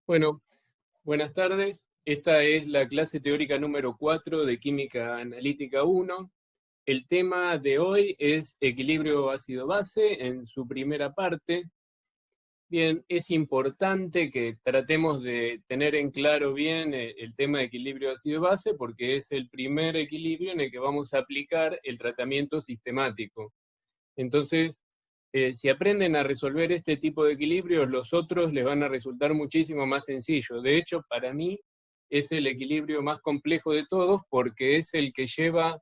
Bueno, buenas tardes. Esta es la clase teórica número 4 de Química Analítica 1. El tema de hoy es equilibrio ácido-base en su primera parte. Bien, es importante que tratemos de tener en claro bien el tema de equilibrio ácido-base porque es el primer equilibrio en el que vamos a aplicar el tratamiento sistemático. Entonces, si aprenden a resolver este tipo de equilibrios, los otros les van a resultar muchísimo más sencillos. De hecho, para mí es el equilibrio más complejo de todos porque es el que lleva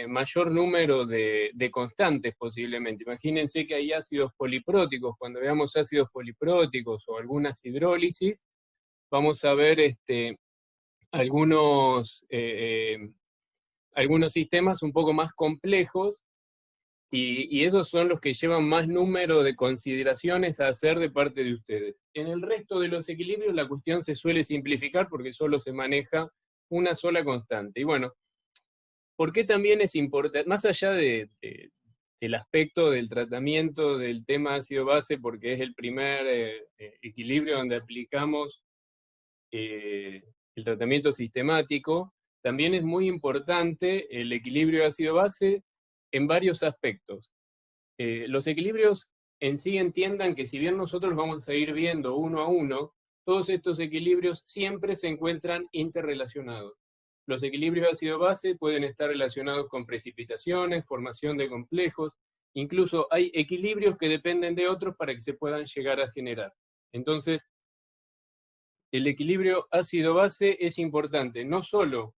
mayor número de constantes posiblemente. Imagínense que hay ácidos polipróticos. Cuando veamos ácidos polipróticos o algunas hidrólisis, vamos a ver algunos, algunos sistemas un poco más complejos. Y esos son los que llevan más número de consideraciones a hacer de parte de ustedes. En el resto de los equilibrios la cuestión se suele simplificar porque solo se maneja una sola constante. Y bueno, ¿por qué también es importante? Más allá del aspecto del tratamiento del tema ácido-base, porque es el primer equilibrio donde aplicamos el tratamiento sistemático, también es muy importante el equilibrio ácido-base en varios aspectos. Los equilibrios en sí entiendan que si bien nosotros vamos a ir viendo uno a uno, todos estos equilibrios siempre se encuentran interrelacionados. Los equilibrios ácido-base pueden estar relacionados con precipitaciones, formación de complejos, incluso hay equilibrios que dependen de otros para que se puedan llegar a generar. Entonces, el equilibrio ácido-base es importante, no solo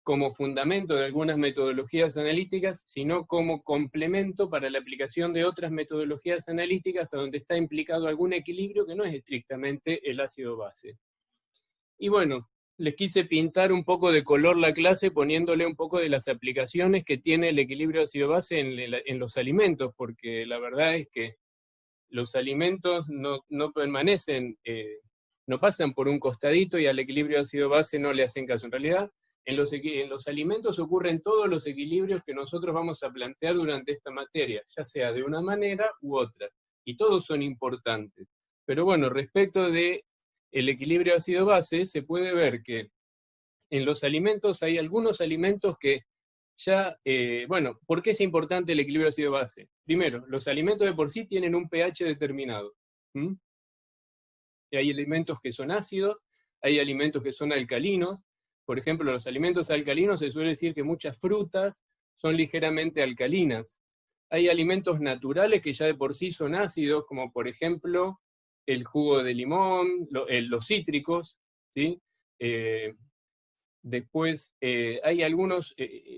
como fundamento de algunas metodologías analíticas, sino como complemento para la aplicación de otras metodologías analíticas a donde está implicado algún equilibrio que no es estrictamente el ácido-base. Y bueno, les quise pintar un poco de color la clase poniéndole un poco de las aplicaciones que tiene el equilibrio ácido-base en los alimentos, porque la verdad es que los alimentos no permanecen, no pasan por un costadito y al equilibrio ácido-base no le hacen caso. En realidad, en los alimentos ocurren todos los equilibrios que nosotros vamos a plantear durante esta materia, ya sea de una manera u otra, y todos son importantes. Pero bueno, respecto del equilibrio ácido-base, se puede ver que en los alimentos hay algunos alimentos que ya, bueno, ¿por qué es importante el equilibrio ácido-base? Primero, los alimentos de por sí tienen un pH determinado. Hay alimentos que son ácidos, hay alimentos que son alcalinos. Por ejemplo, los alimentos alcalinos se suele decir que muchas frutas son ligeramente alcalinas. Hay alimentos naturales que ya de por sí son ácidos, como por ejemplo el jugo de limón, los cítricos, ¿sí? Después, hay algunos,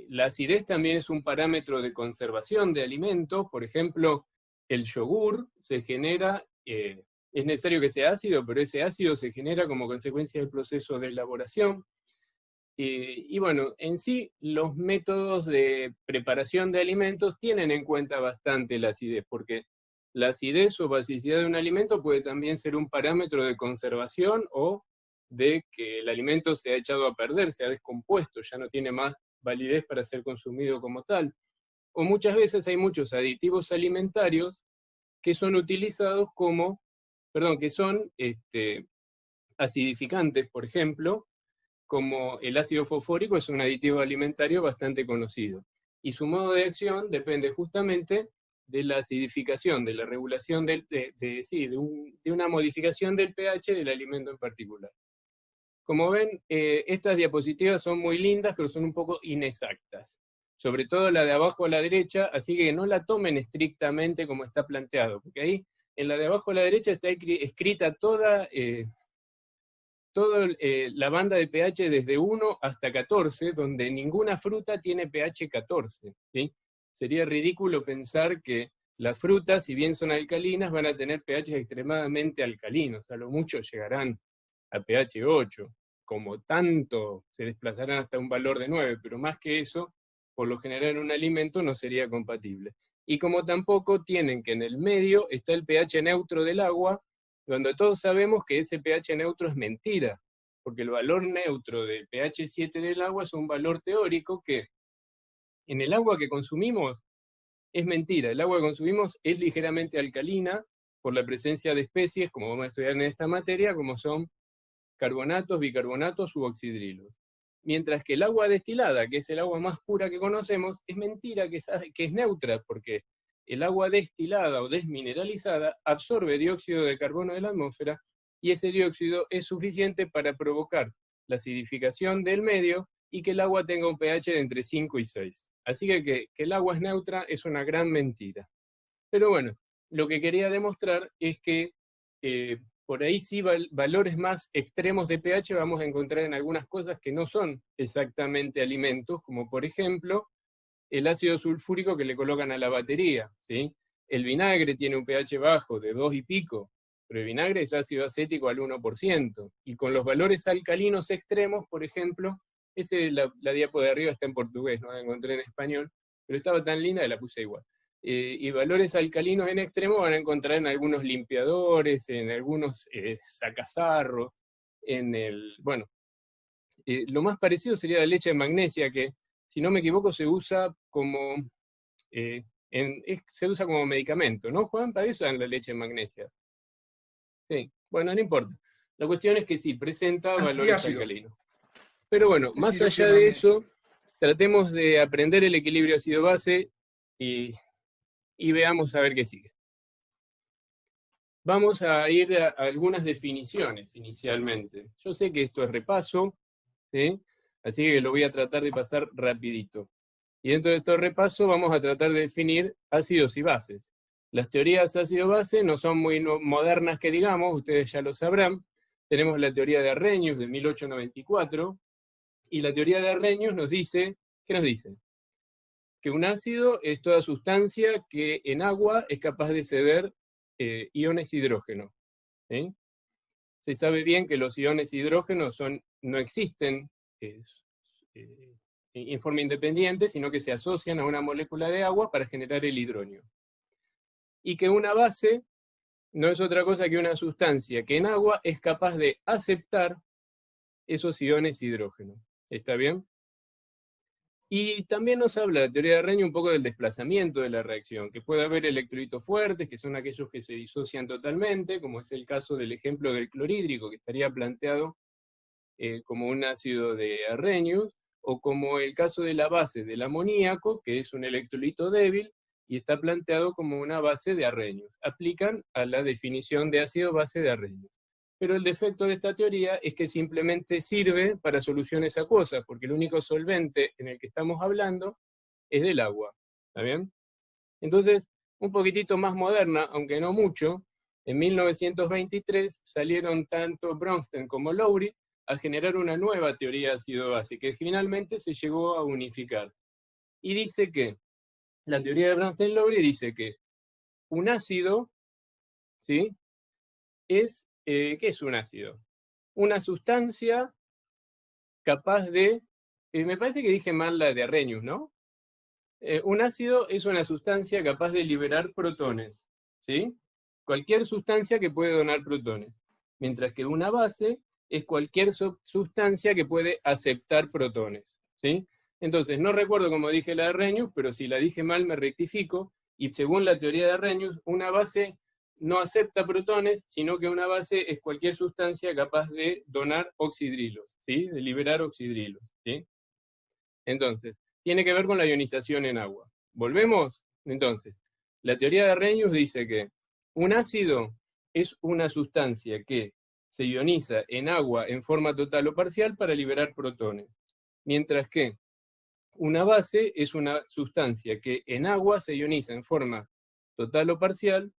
la acidez también es un parámetro de conservación de alimentos. Por ejemplo, el yogur se genera, es necesario que sea ácido, pero ese ácido se genera como consecuencia del proceso de elaboración. Y bueno, en sí, los métodos de preparación de alimentos tienen en cuenta bastante la acidez, porque la acidez o basicidad de un alimento puede también ser un parámetro de conservación o de que el alimento se ha echado a perder, se ha descompuesto, ya no tiene más validez para ser consumido como tal. O muchas veces hay muchos aditivos alimentarios que son utilizados como, perdón, que son acidificantes, por ejemplo, como el ácido fosfórico es un aditivo alimentario bastante conocido. Y su modo de acción depende justamente de la acidificación, de la regulación de una modificación del pH del alimento en particular. Como ven, estas diapositivas son muy lindas, pero son un poco inexactas. Sobre todo la de abajo a la derecha, así que no la tomen estrictamente como está planteado, porque ahí en la de abajo a la derecha está escrita toda la banda de pH desde 1 hasta 14, donde ninguna fruta tiene pH 14. ¿Sí? Sería ridículo pensar que las frutas, si bien son alcalinas, van a tener pH extremadamente alcalinos, a lo mucho llegarán a pH 8, como tanto se desplazarán hasta un valor de 9, pero más que eso, por lo general en un alimento no sería compatible. Y como tampoco tienen que en el medio está el pH neutro del agua, cuando todos sabemos que ese pH neutro es mentira, porque el valor neutro del pH 7 del agua es un valor teórico que en el agua que consumimos es mentira. El agua que consumimos es ligeramente alcalina por la presencia de especies, como vamos a estudiar en esta materia, como son carbonatos, bicarbonatos u oxidrilos. Mientras que el agua destilada, que es el agua más pura que conocemos, es mentira que es neutra, porque el agua destilada o desmineralizada absorbe dióxido de carbono de la atmósfera y ese dióxido es suficiente para provocar la acidificación del medio y que el agua tenga un pH de entre 5 y 6. Así que el agua es neutra es una gran mentira. Pero bueno, lo que quería demostrar es que por ahí sí valores más extremos de pH vamos a encontrar en algunas cosas que no son exactamente alimentos, como por ejemplo el ácido sulfúrico que le colocan a la batería, ¿sí? El vinagre tiene un pH bajo de 2 y pico, pero el vinagre es ácido acético al 1%, y con los valores alcalinos extremos, por ejemplo, la diapo de arriba está en portugués, no la encontré en español, pero estaba tan linda que la puse igual. Y valores alcalinos en extremo van a encontrar en algunos limpiadores, en algunos sacasarros, bueno, lo más parecido sería la leche de magnesia, que si no me equivoco se usa como, se usa como medicamento, ¿no, Juan? Para eso dan la leche de magnesia. Sí, bueno, no importa. La cuestión es que sí, presenta valores alcalinos. Pero bueno, más allá de eso, tratemos de aprender el equilibrio ácido-base y veamos a ver qué sigue. Vamos a ir a algunas definiciones inicialmente. Yo sé que esto es repaso, ¿sí? Así que lo voy a tratar de pasar rapidito. Y dentro de este repaso vamos a tratar de definir ácidos y bases. Las teorías ácido-base no son muy modernas que digamos, ustedes ya lo sabrán. Tenemos la teoría de Arrhenius de 1894, y la teoría de Arrhenius nos dice, ¿qué nos dice? Que un ácido es toda sustancia que en agua es capaz de ceder iones hidrógeno. ¿Sí? Se sabe bien que los iones hidrógeno no existen en forma independiente, sino que se asocian a una molécula de agua para generar el hidrógeno. Y que una base no es otra cosa que una sustancia que en agua es capaz de aceptar esos iones hidrógeno. ¿Está bien? Y también nos habla la teoría de Arrhenius un poco del desplazamiento de la reacción, que puede haber electrolitos fuertes, que son aquellos que se disocian totalmente, como es el caso del ejemplo del clorhídrico, que estaría planteado como un ácido de Arrhenius, o como el caso de la base del amoníaco, que es un electrolito débil, y está planteado como una base de Arrhenius. Aplican a la definición de ácido-base de Arrhenius. Pero el defecto de esta teoría es que simplemente sirve para soluciones acuosas, porque el único solvente en el que estamos hablando es del agua. ¿Está bien? Entonces, un poquitito más moderna, aunque no mucho, en 1923 salieron tanto Bronsted como Lowry a generar una nueva teoría ácido-base, que finalmente se llegó a unificar. Y dice que, la teoría de Bronsted-Lowry dice que un ácido, ¿sí? ¿Qué es un ácido? Una sustancia capaz de, me parece que dije mal la de Arrhenius, ¿no? Un ácido es una sustancia capaz de liberar protones, ¿sí? Cualquier sustancia que puede donar protones. Mientras que una base es cualquier sustancia que puede aceptar protones, ¿sí? Entonces, no recuerdo cómo dije la de Arrhenius, pero si la dije mal me rectifico, y según la teoría de Arrhenius, una base no acepta protones, sino que una base es cualquier sustancia capaz de donar oxidrilos, ¿sí? De liberar oxidrilos, ¿sí? Entonces, tiene que ver con la ionización en agua. ¿Volvemos? Entonces, la teoría de Arrhenius dice que un ácido es una sustancia que se ioniza en agua en forma total o parcial para liberar protones, mientras que una base es una sustancia que en agua se ioniza en forma total o parcial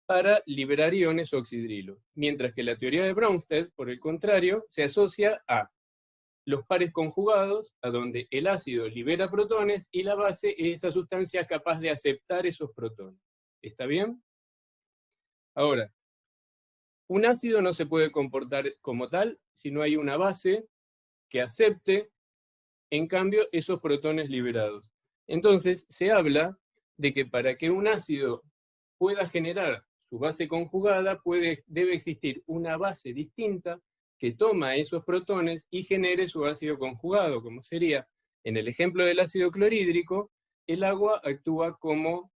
para liberar iones oxidrilos, mientras que la teoría de Bronsted, por el contrario, se asocia a los pares conjugados, a donde el ácido libera protones y la base es esa sustancia capaz de aceptar esos protones. ¿Está bien? Ahora, un ácido no se puede comportar como tal si no hay una base que acepte, en cambio, esos protones liberados. Entonces, se habla de que para que un ácido pueda generar su base conjugada, debe existir una base distinta que toma esos protones y genere su ácido conjugado, como sería, en el ejemplo del ácido clorhídrico, el agua actúa como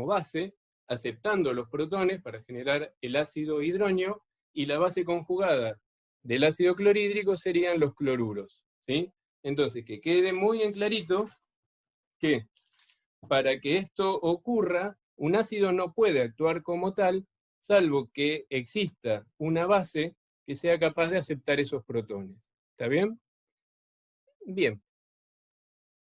base, aceptando los protones para generar el ácido hidróneo, y la base conjugada del ácido clorhídrico serían los cloruros, ¿sí? Entonces, que quede muy en clarito que para que esto ocurra, un ácido no puede actuar como tal, salvo que exista una base que sea capaz de aceptar esos protones. ¿Está bien? Bien.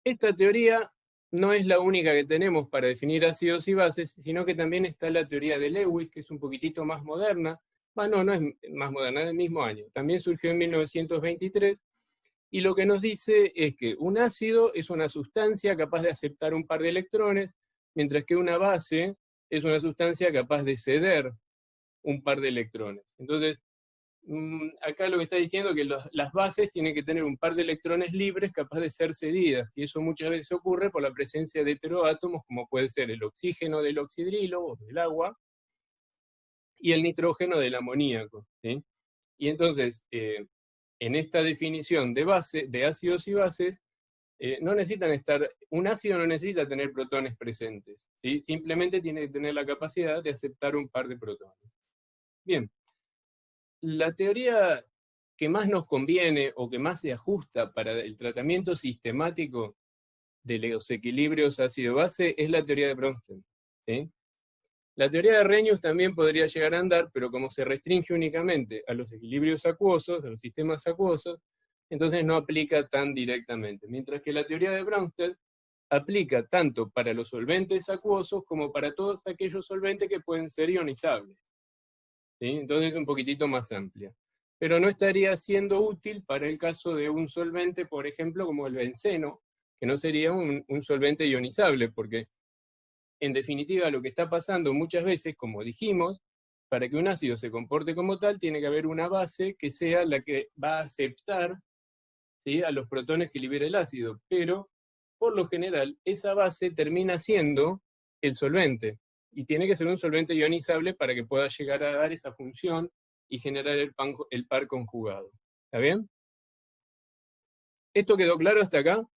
Esta teoría no es la única que tenemos para definir ácidos y bases, sino que también está la teoría de Lewis, que es un poquitito más moderna. No es más moderna, es del mismo año. También surgió en 1923, y lo que nos dice es que un ácido es una sustancia capaz de aceptar un par de electrones, mientras que una base es una sustancia capaz de ceder un par de electrones. Entonces, acá lo que está diciendo es que las bases tienen que tener un par de electrones libres capaz de ser cedidas, y eso muchas veces ocurre por la presencia de heteroátomos, como puede ser el oxígeno del oxidrilo o del agua, y el nitrógeno del amoníaco, ¿sí? Y entonces, en esta definición de ácidos y bases, no necesitan un ácido no necesita tener protones presentes, ¿sí? Simplemente tiene que tener la capacidad de aceptar un par de protones. Bien, la teoría que más nos conviene o que más se ajusta para el tratamiento sistemático de los equilibrios ácido-base es la teoría de Bronsted, ¿sí? La teoría de Arrhenius también podría llegar a andar, pero como se restringe únicamente a los equilibrios acuosos, a los sistemas acuosos, entonces no aplica tan directamente. Mientras que la teoría de Bronsted aplica tanto para los solventes acuosos como para todos aquellos solventes que pueden ser ionizables, ¿sí? Entonces es un poquitito más amplia. Pero no estaría siendo útil para el caso de un solvente, por ejemplo, como el benceno, que no sería un solvente ionizable, porque en definitiva, lo que está pasando muchas veces, como dijimos, para que un ácido se comporte como tal, tiene que haber una base que sea la que va a aceptar, ¿sí?, a los protones que libera el ácido, pero por lo general esa base termina siendo el solvente, y tiene que ser un solvente ionizable para que pueda llegar a dar esa función y generar el par conjugado. ¿Está bien? ¿Esto quedó claro hasta acá?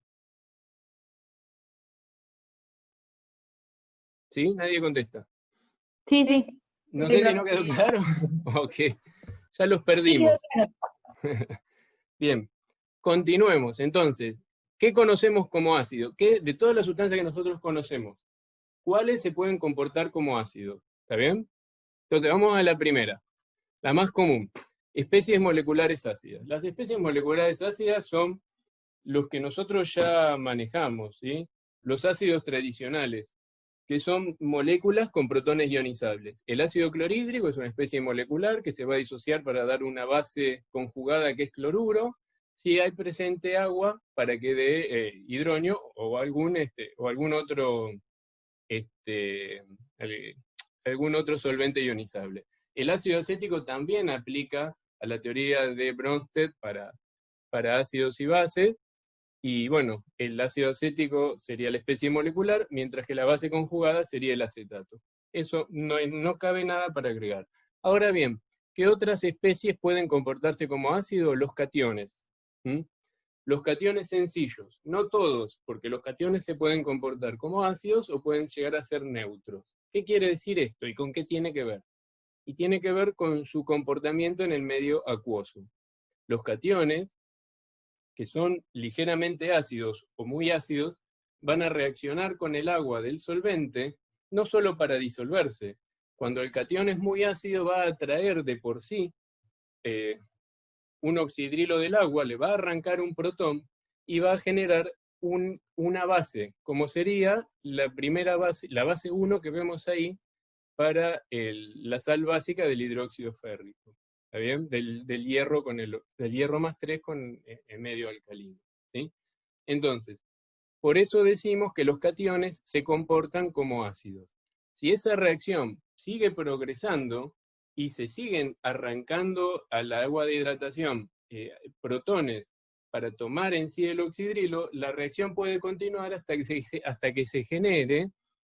¿Sí? Nadie contesta. Sí, sí. No sé si no quedó claro. Ok, ya los perdimos. Bien, continuemos. Entonces, ¿qué conocemos como ácido? ¿Qué, de todas las sustancias que nosotros conocemos, cuáles se pueden comportar como ácido? ¿Está bien? Entonces, vamos a la primera, la más común. Especies moleculares ácidas. Las especies moleculares ácidas son los que nosotros ya manejamos, ¿sí? Los ácidos tradicionales, que son moléculas con protones ionizables. El ácido clorhídrico es una especie molecular que se va a disociar para dar una base conjugada que es cloruro, si hay presente agua para que dé hidronio o algún otro algún otro solvente ionizable. El ácido acético también aplica a la teoría de Bronsted para ácidos y bases, y bueno, el ácido acético sería la especie molecular, mientras que la base conjugada sería el acetato. Eso no cabe nada para agregar. Ahora bien, ¿qué otras especies pueden comportarse como ácido? Los cationes. Los cationes sencillos, no todos, porque los cationes se pueden comportar como ácidos o pueden llegar a ser neutros. ¿Qué quiere decir esto y con qué tiene que ver? Y tiene que ver con su comportamiento en el medio acuoso. Los cationes, que son ligeramente ácidos o muy ácidos, van a reaccionar con el agua del solvente, no solo para disolverse. Cuando el catión es muy ácido, va a atraer de por sí un oxidrilo del agua, le va a arrancar un protón y va a generar una base, como sería la primera base, la base 1 que vemos ahí, para la sal básica del hidróxido férrico. ¿Está bien? Del hierro más 3 con medio alcalino, ¿sí? Entonces, por eso decimos que los cationes se comportan como ácidos. Si esa reacción sigue progresando y se siguen arrancando al agua de hidratación protones para tomar en sí el oxidrilo, la reacción puede continuar hasta que se genere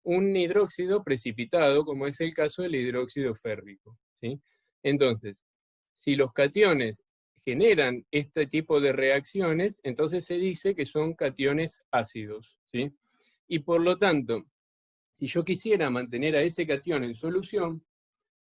un hidróxido precipitado, como es el caso del hidróxido férrico, ¿sí? Entonces, si los cationes generan este tipo de reacciones, entonces se dice que son cationes ácidos, ¿sí? Y por lo tanto, si yo quisiera mantener a ese catión en solución,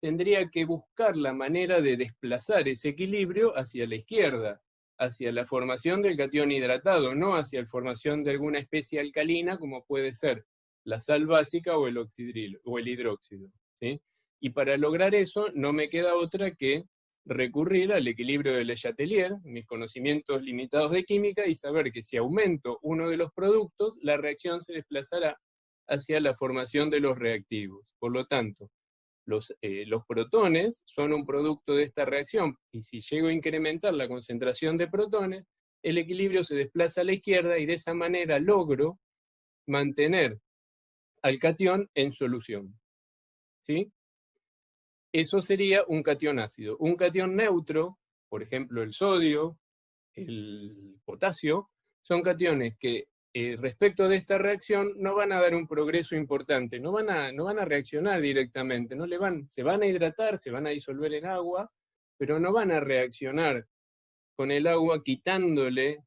tendría que buscar la manera de desplazar ese equilibrio hacia la izquierda, hacia la formación del catión hidratado, no hacia la formación de alguna especie alcalina, como puede ser la sal básica o el hidróxido. ¿Sí? Y para lograr eso no me queda otra que recurrir al equilibrio de Le Chatelier, mis conocimientos limitados de química, y saber que si aumento uno de los productos, la reacción se desplazará hacia la formación de los reactivos. Por lo tanto, los protones son un producto de esta reacción, y si llego a incrementar la concentración de protones, el equilibrio se desplaza a la izquierda, y de esa manera logro mantener al catión en solución. ¿Sí? Eso sería un catión ácido. Un catión neutro, por ejemplo el sodio, el potasio, son cationes que respecto de esta reacción no van a dar un progreso importante, no van a reaccionar directamente, se van a hidratar, se van a disolver en agua, pero no van a reaccionar con el agua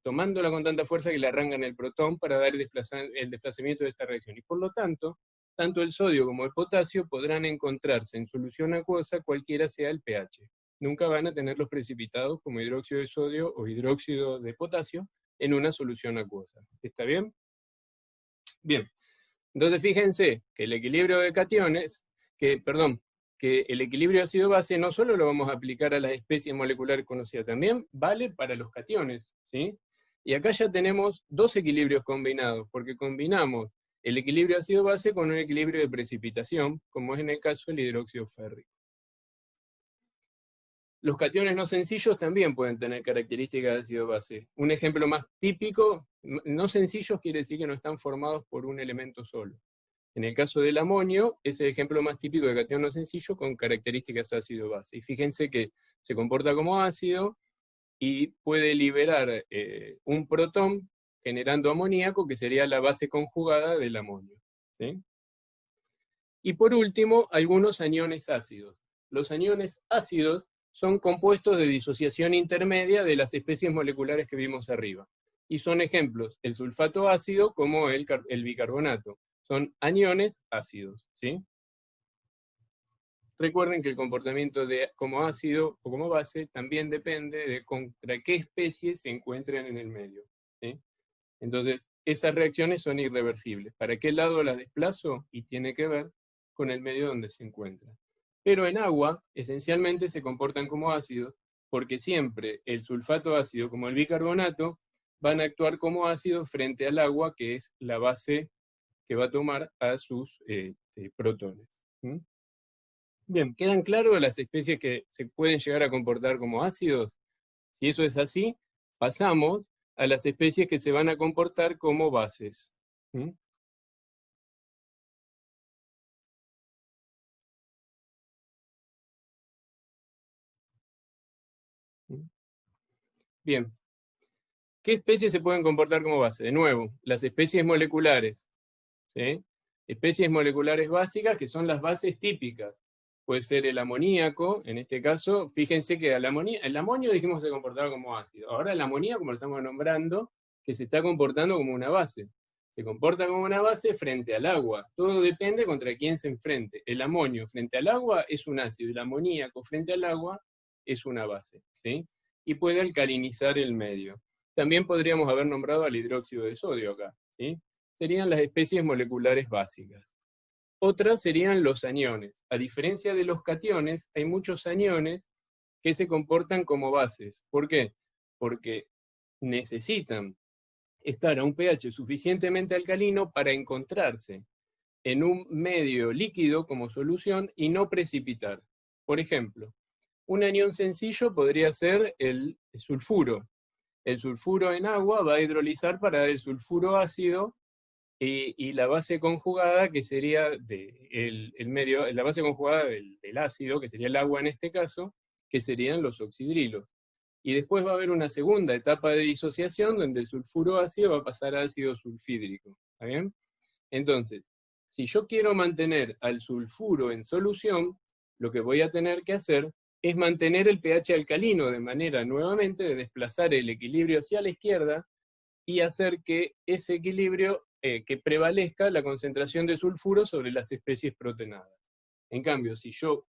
tomándola con tanta fuerza que le arrancan el protón para dar el desplazamiento de esta reacción. Y por lo tanto, tanto el sodio como el potasio podrán encontrarse en solución acuosa cualquiera sea el pH. Nunca van a tener los precipitados como hidróxido de sodio o hidróxido de potasio en una solución acuosa. ¿Está bien? Bien. Entonces fíjense que el equilibrio de cationes, que el equilibrio ácido-base no solo lo vamos a aplicar a las especies moleculares conocidas, también vale para los cationes, ¿sí? Y acá ya tenemos dos equilibrios combinados, porque combinamos el equilibrio ácido-base con un equilibrio de precipitación, como es en el caso del hidróxido férrico. Los cationes no sencillos también pueden tener características de ácido-base. Un ejemplo más típico, no sencillos quiere decir que no están formados por un elemento solo. En el caso del amonio, es el ejemplo más típico de catión no sencillo con características ácido-base. Y fíjense que se comporta como ácido y puede liberar un protón generando amoníaco, que sería la base conjugada del amonio. ¿Sí? Y por último, algunos aniones ácidos. Los aniones ácidos son compuestos de disociación intermedia de las especies moleculares que vimos arriba. Y son ejemplos, el sulfato ácido como el bicarbonato. Son aniones ácidos, ¿sí? Recuerden que el comportamiento como ácido o como base también depende de contra qué especies se encuentren en el medio, ¿sí? Entonces, esas reacciones son irreversibles. ¿Para qué lado las desplazo? Y tiene que ver con el medio donde se encuentran. Pero en agua, esencialmente se comportan como ácidos, porque siempre el sulfato ácido como el bicarbonato van a actuar como ácidos frente al agua, que es la base que va a tomar a sus protones. ¿Mm? Bien, ¿quedan claras las especies que se pueden llegar a comportar como ácidos? Si eso es así, pasamos a las especies que se van a comportar como bases. ¿Mm? ¿Mm? Bien, ¿qué especies se pueden comportar como base? De nuevo, las especies moleculares. ¿Sí? Especies moleculares básicas que son las bases típicas. Puede ser el amoníaco, en este caso, fíjense que el amonio dijimos que se comportaba como ácido. Ahora el amoníaco, como lo estamos nombrando, que se está comportando como una base. Se comporta como una base frente al agua. Todo depende contra quién se enfrente. El amonio frente al agua es un ácido, el amoníaco frente al agua es una base. ¿Sí? Y puede alcalinizar el medio. También podríamos haber nombrado al hidróxido de sodio acá. ¿Sí? Serían las especies moleculares básicas. Otras serían los aniones. A diferencia de los cationes, hay muchos aniones que se comportan como bases. ¿Por qué? Porque necesitan estar a un pH suficientemente alcalino para encontrarse en un medio líquido como solución y no precipitar. Por ejemplo, un anión sencillo podría ser el sulfuro. El sulfuro en agua va a hidrolizar para dar el sulfuro ácido, y la base conjugada, que sería la base conjugada del ácido, que sería el agua en este caso, que serían los oxidrilos. Y después va a haber una segunda etapa de disociación donde el sulfuro ácido va a pasar a ácido sulfídrico. ¿Está bien? Entonces, si yo quiero mantener al sulfuro en solución, lo que voy a tener que hacer es mantener el pH alcalino, de manera nuevamente de desplazar el equilibrio hacia la izquierda y hacer que ese equilibrio, que prevalezca la concentración de sulfuro sobre las especies proteinadas. En cambio, si yo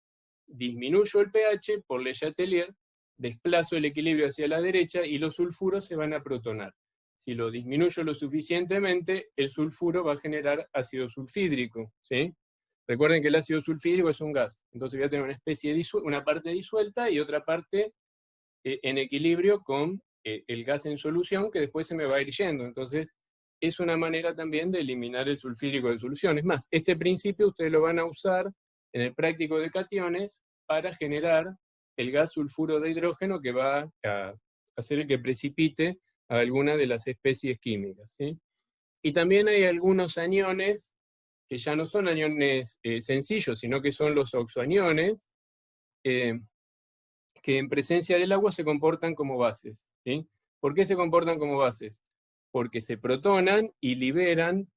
disminuyo el pH por Le Chatelier, desplazo el equilibrio hacia la derecha y los sulfuros se van a protonar. Si lo disminuyo lo suficientemente, el sulfuro va a generar ácido sulfídrico, ¿sí? Recuerden que el ácido sulfídrico es un gas, entonces voy a tener una parte disuelta y otra parte en equilibrio con el gas en solución, que después se me va a ir yendo. Entonces, es una manera también de eliminar el sulfídrico de solución. Es más, este principio ustedes lo van a usar en el práctico de cationes para generar el gas sulfuro de hidrógeno que va a hacer el que precipite a alguna de las especies químicas, ¿sí? Y también hay algunos aniones que ya no son aniones sencillos, sino que son los oxoaniones, que en presencia del agua se comportan como bases, ¿sí? ¿Por qué se comportan como bases? Porque se protonan y liberan,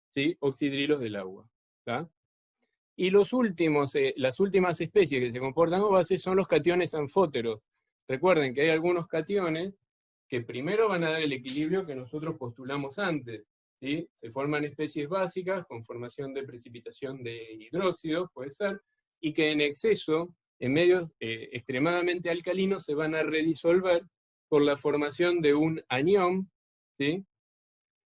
¿sí?, oxidrilos del agua, ¿tá? Y las últimas especies que se comportan como bases son los cationes anfóteros. Recuerden que hay algunos cationes que primero van a dar el equilibrio que nosotros postulamos antes, ¿sí? Se forman especies básicas con formación de precipitación de hidróxidos, puede ser, y que en exceso, en medios extremadamente alcalinos, se van a redisolver por la formación de un anión, ¿sí?,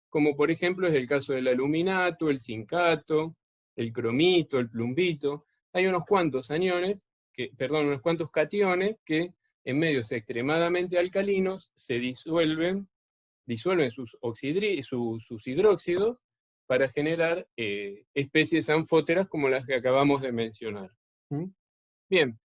como por ejemplo es el caso del aluminato, el zincato, el cromito, el plumbito. Hay unos cuantos unos cuantos cationes que en medios extremadamente alcalinos se disuelven sus hidróxidos para generar especies anfóteras como las que acabamos de mencionar. Bien,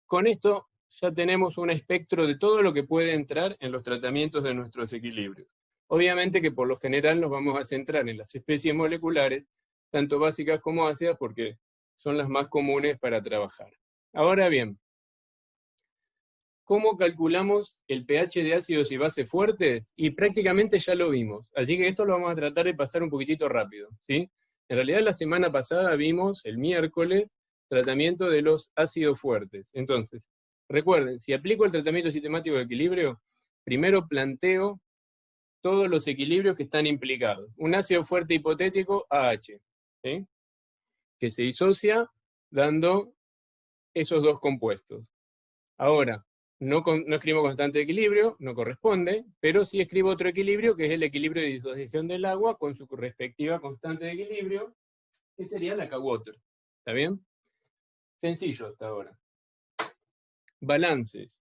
con esto ya tenemos un espectro de todo lo que puede entrar en los tratamientos de nuestros equilibrios. Obviamente que por lo general nos vamos a centrar en las especies moleculares, tanto básicas como ácidas, porque son las más comunes para trabajar. Ahora bien, ¿cómo calculamos el pH de ácidos y bases fuertes? Y prácticamente ya lo vimos, así que esto lo vamos a tratar de pasar un poquitito rápido, ¿sí? En realidad la semana pasada vimos, el miércoles, tratamiento de los ácidos fuertes. Entonces, recuerden, si aplico el tratamiento sistemático de equilibrio, primero planteo todos los equilibrios que están implicados. Un ácido fuerte hipotético, AH, ¿sí?, que se disocia dando esos dos compuestos. Ahora, no escribo constante de equilibrio, no corresponde, pero sí escribo otro equilibrio, que es el equilibrio de disociación del agua con su respectiva constante de equilibrio, que sería la K-Water. ¿Está bien? Sencillo hasta ahora. Balances.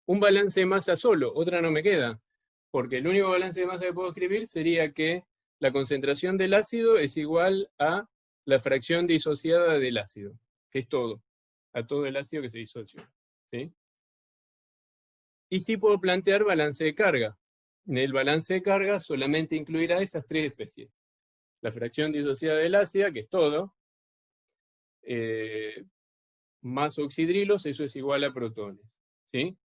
Un balance de masa solo, otra no me queda, porque el único balance de masa que puedo escribir sería que la concentración del ácido es igual a la fracción disociada del ácido, que es todo, a todo el ácido que se disoció, ¿sí? Y sí puedo plantear balance de carga. El balance de carga solamente incluirá esas tres especies. La fracción disociada del ácido, que es todo, más oxidrilos, eso es igual a protones, ¿sí?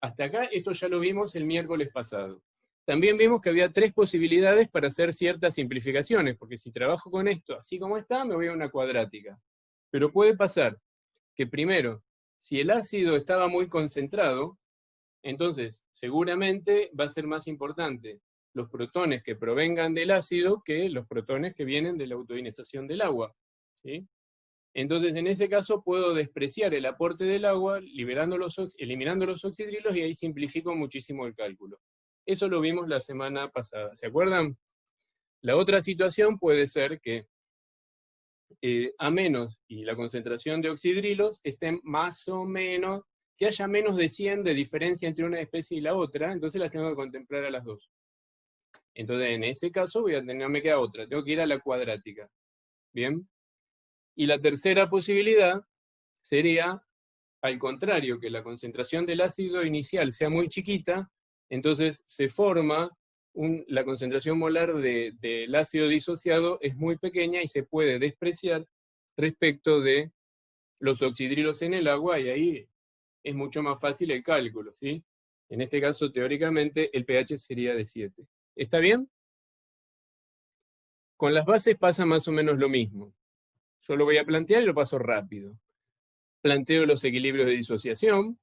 Hasta acá, esto ya lo vimos el miércoles pasado. También vimos que había tres posibilidades para hacer ciertas simplificaciones, porque si trabajo con esto así como está, me voy a una cuadrática. Pero puede pasar que primero, si el ácido estaba muy concentrado, entonces seguramente va a ser más importante los protones que provengan del ácido que los protones que vienen de la autoionización del agua, ¿sí? Entonces, en ese caso, puedo despreciar el aporte del agua, eliminando los oxidrilos, y ahí simplifico muchísimo el cálculo. Eso lo vimos la semana pasada, ¿se acuerdan? La otra situación puede ser que A- y la concentración de oxidrilos estén más o menos, que haya menos de 100 de diferencia entre una especie y la otra, entonces las tengo que contemplar a las dos. Entonces, en ese caso, no me queda otra, tengo que ir a la cuadrática. ¿Bien? Y la tercera posibilidad sería, al contrario, que la concentración del ácido inicial sea muy chiquita, entonces se forma la concentración molar del ácido disociado es muy pequeña y se puede despreciar respecto de los oxidrilos en el agua, y ahí es mucho más fácil el cálculo, ¿sí? En este caso, teóricamente, el pH sería de 7. ¿Está bien? Con las bases pasa más o menos lo mismo. Yo lo voy a plantear y lo paso rápido. Planteo los equilibrios de disociación,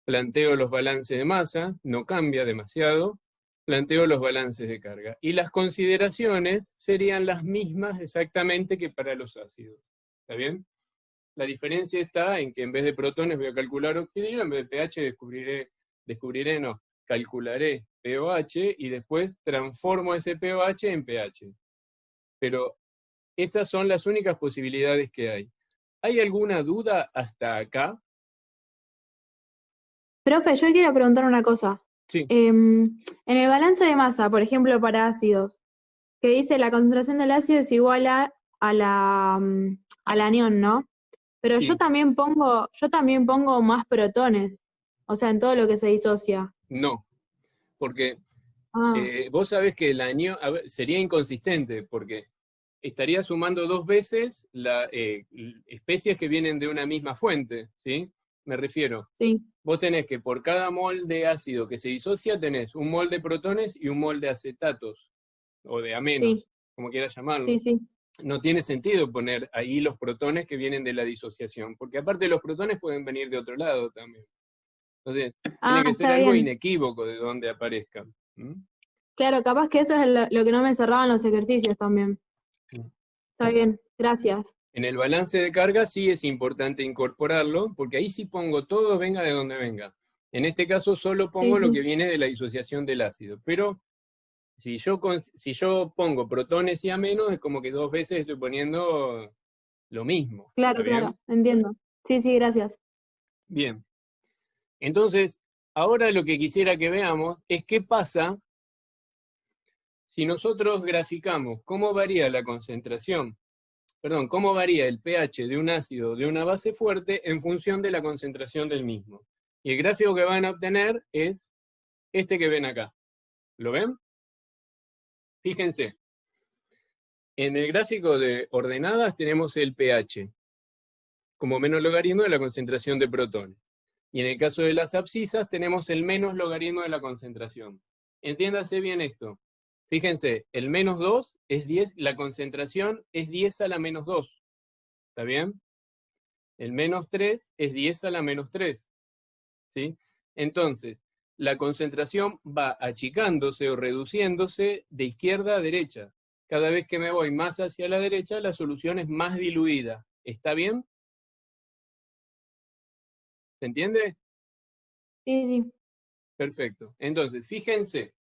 planteo los balances de masa, no cambia demasiado, planteo los balances de carga. Y las consideraciones serían las mismas exactamente que para los ácidos. ¿Está bien? La diferencia está en que en vez de protones voy a calcular oxidrio, en vez de pH calcularé pOH y después transformo ese pOH en pH. Pero esas son las únicas posibilidades que hay. ¿Hay alguna duda hasta acá? Profe, yo quiero preguntar una cosa. Sí, En el balance de masa, por ejemplo, para ácidos, que dice la concentración del ácido es igual al anión, ¿no? Pero sí, yo también pongo más protones, o sea, en todo lo que se disocia. no. Porque Ah, vos sabés que el anión sería inconsistente, porque estaría sumando dos veces especies que vienen de una misma fuente, ¿sí? Me refiero, sí, vos tenés que por cada mol de ácido que se disocia tenés un mol de protones y un mol de acetatos, o de amenos, sí, como quieras sí, llamarlo. sí. No tiene sentido poner ahí los protones que vienen de la disociación, porque aparte los protones pueden venir de otro lado también. Entonces, Ah, tiene que ser está algo bien. inequívoco de dónde aparezcan. ¿Mm? Claro, capaz que eso es lo que no me encerraban los ejercicios también. Está bien, gracias. En el balance de carga sí es importante incorporarlo, porque ahí sí pongo todo, venga de donde venga. En este caso solo Sí, pongo lo que sí. viene de la disociación del ácido, pero si yo pongo protones y amenos, es como que dos veces estoy poniendo lo mismo. ¿Está Claro, bien? claro, entiendo. Sí, sí, gracias. Bien. Entonces, ahora lo que quisiera que veamos es qué pasa si nosotros graficamos cómo varía la concentración, perdón, cómo varía el pH de un ácido o de una base fuerte en función de la concentración del mismo. Y el gráfico que van a obtener es este que ven acá. ¿Lo ven? Fíjense. En el gráfico de ordenadas tenemos el pH como menos logaritmo de la concentración de protones. Y en el caso de las abscisas tenemos el menos logaritmo de la concentración. Entiéndase bien esto. Fíjense, el menos 2 es 10, la concentración es 10 a la menos 2. ¿Está bien? El menos 3 es 10 a la menos 3. ¿Sí? Entonces, la concentración va achicándose o reduciéndose de izquierda a derecha. Cada vez que me voy más hacia la derecha, la solución es más diluida. ¿Está bien? ¿Se entiende? Sí, sí. Perfecto. Entonces, fíjense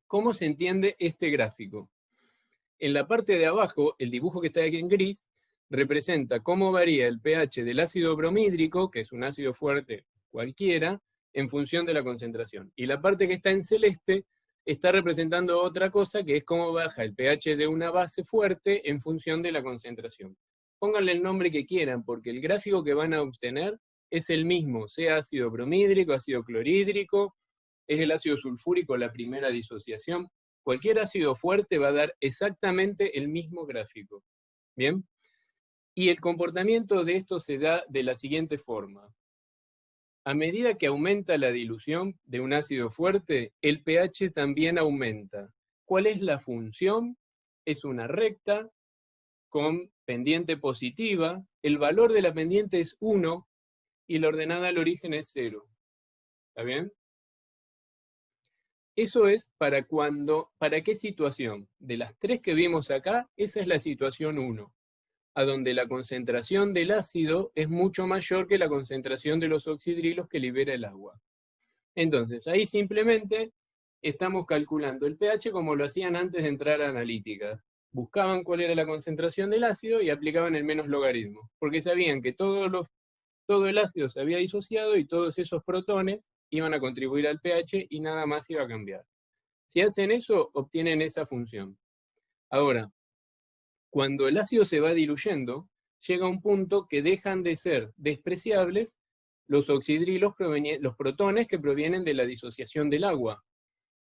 cómo se entiende este gráfico. En la parte de abajo, el dibujo que está aquí en gris, representa cómo varía el pH del ácido bromhídrico, que es un ácido fuerte cualquiera, en función de la concentración. Y la parte que está en celeste está representando otra cosa, que es cómo baja el pH de una base fuerte en función de la concentración. Pónganle el nombre que quieran, porque el gráfico que van a obtener es el mismo, sea ácido bromhídrico, ácido clorhídrico, es el ácido sulfúrico la primera disociación. Cualquier ácido fuerte va a dar exactamente el mismo gráfico. ¿Bien? Y el comportamiento de esto se da de la siguiente forma. A medida que aumenta la dilución de un ácido fuerte, el pH también aumenta. ¿Cuál es la función? Es una recta con pendiente positiva. El valor de la pendiente es 1 y la ordenada al origen es 0. ¿Está bien? Eso es ¿para qué situación? De las tres que vimos acá, esa es la situación 1, a donde la concentración del ácido es mucho mayor que la concentración de los oxidrilos que libera el agua. Entonces, ahí simplemente estamos calculando el pH como lo hacían antes de entrar a analítica. Buscaban cuál era la concentración del ácido y aplicaban el menos logaritmo, porque sabían que todo el ácido se había disociado y todos esos protones iban a contribuir al pH y nada más iba a cambiar. Si hacen eso, obtienen esa función. Ahora, cuando el ácido se va diluyendo, llega un punto que dejan de ser despreciables los oxidrilos, los protones que provienen de la disociación del agua.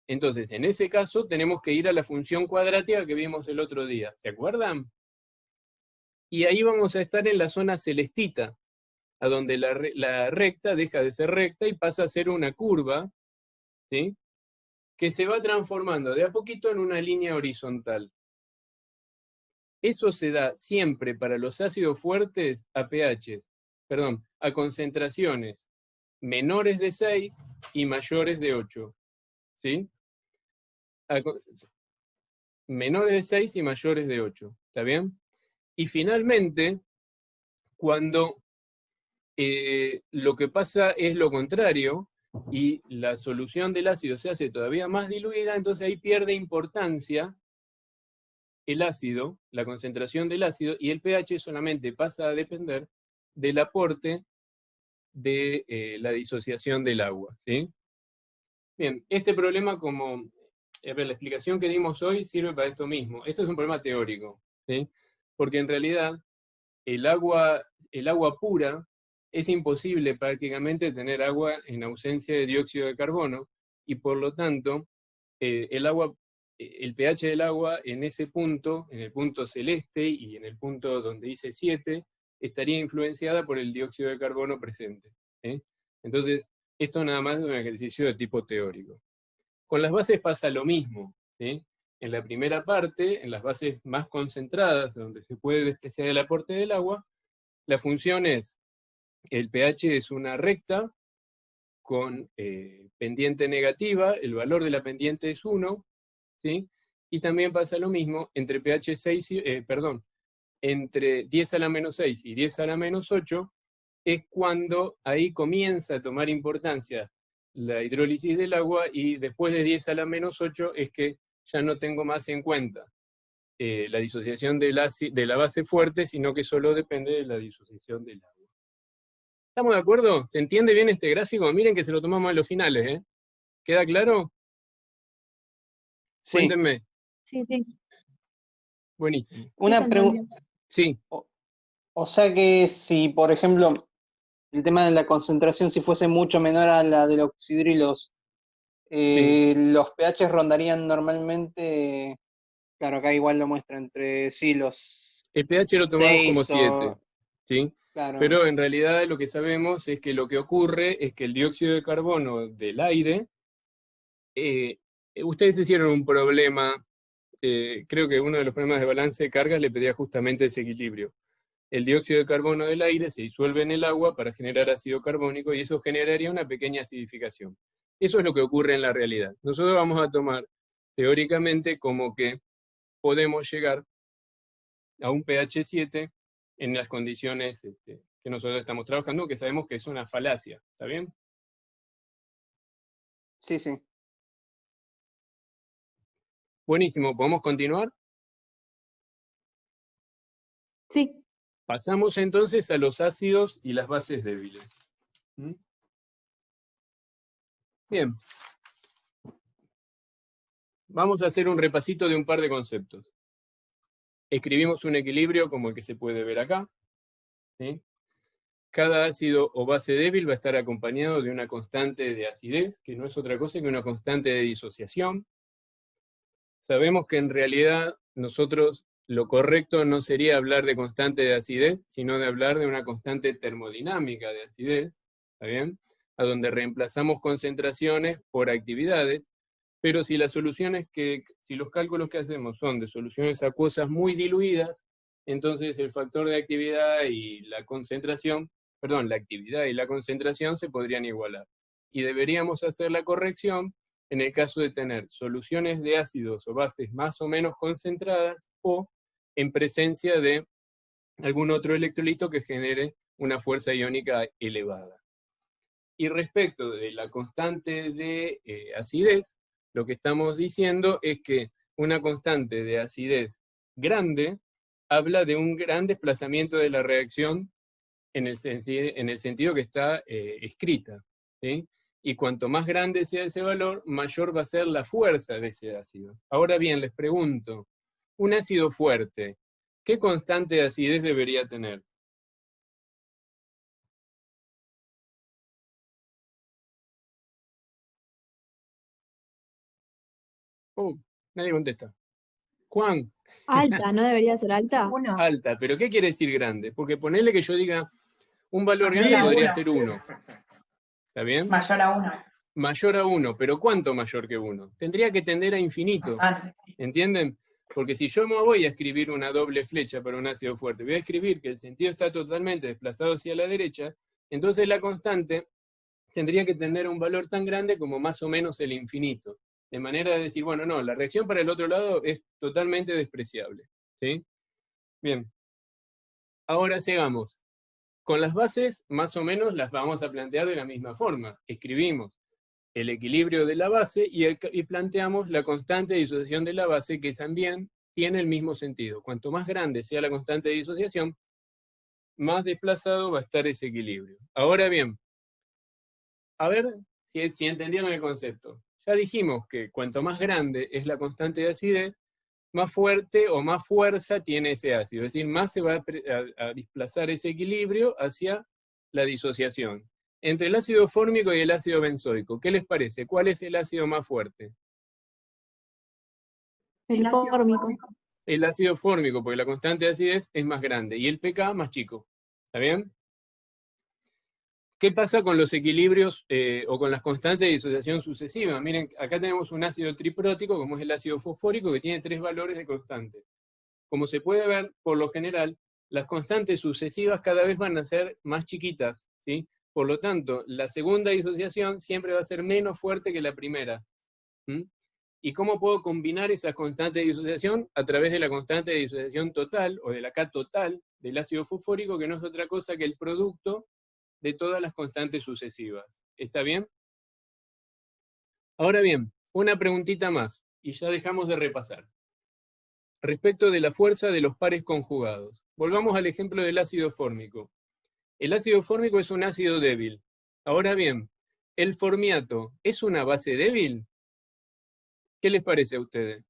Entonces, en ese caso, tenemos que ir a la función cuadrática que vimos el otro día. ¿Se acuerdan? Y ahí vamos a estar en la zona celestita, a donde la recta deja de ser recta y pasa a ser una curva, ¿sí? Que se va transformando de a poquito en una línea horizontal. Eso se da siempre para los ácidos fuertes a pHs, perdón, a concentraciones menores de 6 y mayores de 8. ¿Sí? A menores de 6 y mayores de 8. ¿Está bien? Y finalmente, cuando lo que pasa es lo contrario, y la solución del ácido se hace todavía más diluida, entonces ahí pierde importancia el ácido, la concentración del ácido, y el pH solamente pasa a depender del aporte de la disociación del agua, ¿sí? Bien, este problema, como la explicación que dimos hoy, sirve para esto mismo. Esto es un problema teórico, ¿sí? Porque en realidad el agua pura es imposible prácticamente tener agua en ausencia de dióxido de carbono, y por lo tanto el pH del agua en ese punto, en el punto celeste y en el punto donde dice 7, estaría influenciada por el dióxido de carbono presente. Entonces, esto nada más es un ejercicio de tipo teórico. Con las bases pasa lo mismo, ¿sí? En la primera parte, en las bases más concentradas, donde se puede despreciar el aporte del agua, la función es, el pH es una recta con pendiente negativa, el valor de la pendiente es 1, ¿sí? Y también pasa lo mismo entre pH 6 entre 10 a la menos 6 y 10 a la menos 8, es cuando ahí comienza a tomar importancia la hidrólisis del agua, y después de 10 a la menos 8 es que ya no tengo más en cuenta la disociación de la base fuerte, sino que solo depende de la disociación del agua. ¿Estamos de acuerdo? ¿Se entiende bien este gráfico? Miren que se lo tomamos a los finales, ¿eh? ¿Queda claro? Sí. Cuéntenme. Sí, sí. Buenísimo. Sí, se Una entendió. pregunta. Sí, O sea que si, por ejemplo, el tema de la concentración, si fuese mucho menor a la de los oxidrilos, sí. los pH rondarían normalmente, claro, acá igual lo muestra, entre sí, los El pH lo tomamos como 6 7, ¿sí? claro, Pero en realidad lo que sabemos es que lo que ocurre es que el dióxido de carbono del aire, ustedes hicieron un problema, creo que uno de los problemas de balance de cargas le pedía justamente ese equilibrio. El dióxido de carbono del aire se disuelve en el agua para generar ácido carbónico, y eso generaría una pequeña acidificación. Eso es lo que ocurre en la realidad. Nosotros vamos a tomar teóricamente como que podemos llegar a un pH 7 en las condiciones que nosotros estamos trabajando, que sabemos que es una falacia. ¿Está bien? sí, sí. Buenísimo. ¿Podemos continuar? Sí. Pasamos entonces a los ácidos y las bases débiles. ¿Mm? Bien. Vamos a hacer un repasito de un par de conceptos. Escribimos un equilibrio como el que se puede ver acá, ¿sí? Cada ácido o base débil va a estar acompañado de una constante de acidez, que no es otra cosa que una constante de disociación. Sabemos que en realidad nosotros lo correcto no sería hablar de constante de acidez, sino de hablar de una constante termodinámica de acidez, ¿está bien? A donde reemplazamos concentraciones por actividades, pero si si los cálculos que hacemos son de soluciones acuosas muy diluidas, entonces el factor de actividad y la concentración, la actividad y la concentración se podrían igualar. Y deberíamos hacer la corrección en el caso de tener soluciones de ácidos o bases más o menos concentradas, o en presencia de algún otro electrolito que genere una fuerza iónica elevada. Y respecto de la constante de acidez, lo que estamos diciendo es que una constante de acidez grande habla de un gran desplazamiento de la reacción en el sentido que está escrita, ¿sí? Y cuanto más grande sea ese valor, mayor va a ser la fuerza de ese ácido. Ahora bien, les pregunto, un ácido fuerte, ¿qué constante de acidez debería tener? Oh, nadie contesta. Juan. Alta, ¿no debería ser alta? Uno. Alta, pero ¿qué quiere decir grande? Porque ponerle que yo diga un valor Mayor grande a podría uno. ser 1. ¿Está bien? Mayor a 1. Mayor a 1, pero ¿cuánto mayor que 1? Tendría que tender a infinito. Bastante. ¿Entienden? Porque si yo me voy a escribir una doble flecha para un ácido fuerte, voy a escribir que el sentido está totalmente desplazado hacia la derecha, entonces la constante tendría que tender a un valor tan grande como más o menos el infinito. De manera de decir, bueno, no, la reacción para el otro lado es totalmente despreciable. ¿Sí? Bien. Ahora sigamos. Con las bases, más o menos, las vamos a plantear de la misma forma. Escribimos el equilibrio de la base y planteamos la constante de disociación de la base, que también tiene el mismo sentido. Cuanto más grande sea la constante de disociación, más desplazado va a estar ese equilibrio. Ahora bien, a ver si entendieron el concepto. Ya dijimos que cuanto más grande es la constante de acidez, más fuerte o más fuerza tiene ese ácido. Es decir, más se va a desplazar ese equilibrio hacia la disociación. Entre el ácido fórmico y el ácido benzoico, ¿qué les parece? ¿Cuál es el ácido más fuerte? El fórmico. El ácido fórmico, porque la constante de acidez es más grande, y el pK más chico. ¿Está bien? ¿Qué pasa con los equilibrios o con las constantes de disociación sucesivas? Miren, acá tenemos un ácido triprótico, como es el ácido fosfórico, que tiene 3 valores de constante. Como se puede ver, por lo general, las constantes sucesivas cada vez van a ser más chiquitas, ¿sí? Por lo tanto, la segunda disociación siempre va a ser menos fuerte que la primera. ¿Y cómo puedo combinar esas constantes de disociación? A través de la constante de disociación total, o de la K total, del ácido fosfórico, que no es otra cosa que el producto de todas las constantes sucesivas. ¿Está bien? Ahora bien, una preguntita más, y ya dejamos de repasar. Respecto de la fuerza de los pares conjugados. Volvamos al ejemplo del ácido fórmico. El ácido fórmico es un ácido débil. Ahora bien, ¿el formiato es una base débil? ¿Qué les parece a ustedes?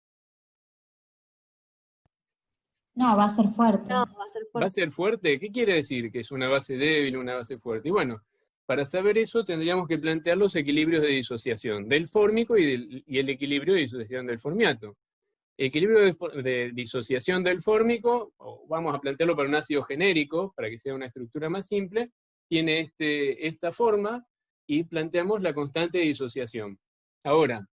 No, va a ser fuerte. No, va a ser ¿Va a fuerte. ser fuerte? ¿Qué quiere decir que es una base débil o una base fuerte? Y bueno, para saber eso tendríamos que plantear los equilibrios de disociación del fórmico y el equilibrio de disociación del formiato. El equilibrio de disociación del fórmico, o vamos a plantearlo para un ácido genérico, para que sea una estructura más simple, tiene esta forma y planteamos la constante de disociación. Ahora,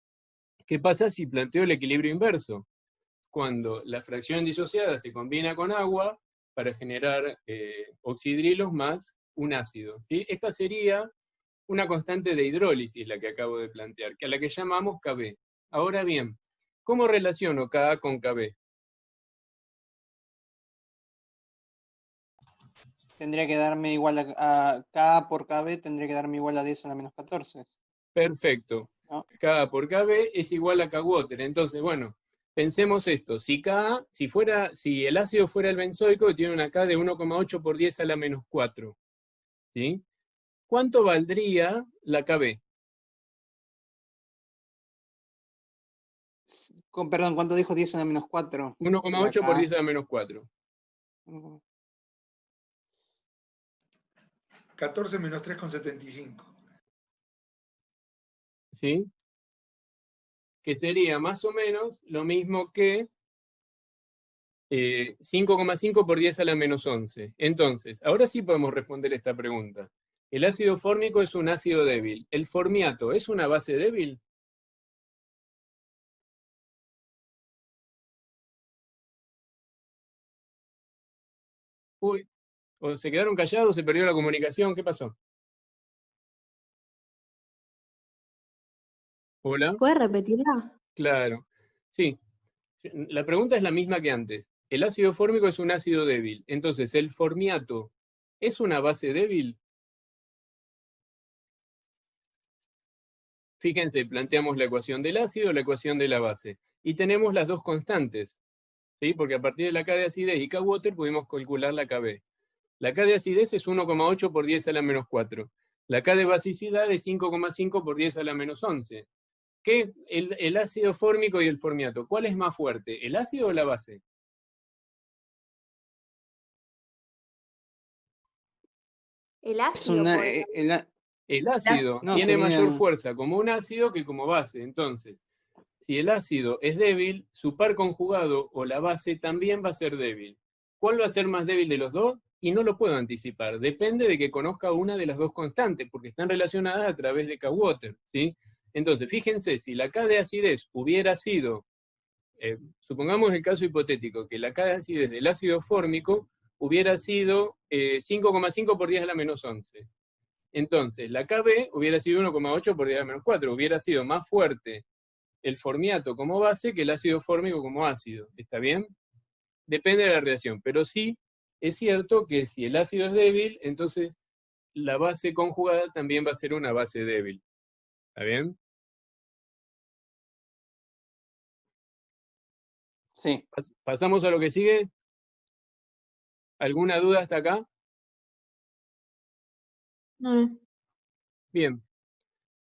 ¿qué pasa si planteo el equilibrio inverso? Cuando la fracción disociada se combina con agua para generar oxidrilos más un ácido, ¿sí? Esta sería una constante de hidrólisis, la que acabo de plantear, a la que llamamos Kb. Ahora bien, ¿cómo relaciono Ka con Kb? Tendría que darme igual a K por KB, tendría que darme igual a 10 a la menos 14. Perfecto. ¿No? K por Kb es igual a Kwater. Entonces, bueno, pensemos esto. Si el ácido fuera el benzoico, tiene una K de 1,8 por 10 a la menos 4. ¿Sí? ¿Cuánto valdría la Kb? Perdón, ¿cuánto dijo 10 a la menos 4? 1,8 por 10 a la menos 4. 14 menos 3,75. ¿Sí? Que sería más o menos lo mismo que 5,5 por 10 a la menos 11. Entonces, ahora sí podemos responder esta pregunta. El ácido fórmico es un ácido débil. ¿El formiato es una base débil? Uy, o se quedaron callados, se perdió la comunicación, ¿qué pasó? ¿Hola? ¿Puedes repetirla? Claro. Sí, la pregunta es la misma que antes. El ácido fórmico es un ácido débil. Entonces, ¿el formiato es una base débil? Fíjense, planteamos la ecuación del ácido, la ecuación de la base. Y tenemos las dos constantes, ¿sí? Porque a partir de la K de acidez y Kwater pudimos calcular la Kb. La K de acidez es 1,8 por 10 a la menos 4. La K de basicidad es 5,5 por 10 a la menos 11. ¿Qué? El ácido fórmico y el formiato, ¿cuál es más fuerte, el ácido o la base? El Es ácido una, puede ser. El ácido No, tiene sería- mayor fuerza como un ácido que como base. Entonces, si el ácido es débil, su par conjugado o la base también va a ser débil. ¿Cuál va a ser más débil de los dos? Y no lo puedo anticipar. Depende de que conozca una de las dos constantes, porque están relacionadas a través de Kwater, ¿sí? Entonces, fíjense, si la K de acidez hubiera sido, supongamos el caso hipotético, que la K de acidez del ácido fórmico hubiera sido 5,5 por 10 a la menos 11. Entonces, la Kb hubiera sido 1,8 por 10 a la menos 4, hubiera sido más fuerte el formiato como base que el ácido fórmico como ácido. ¿Está bien? Depende de la reacción, pero sí Es cierto que si el ácido es débil, entonces la base conjugada también va a ser una base débil. ¿Está bien? Sí. ¿Pasamos a lo que sigue? ¿Alguna duda hasta acá? No. Bien.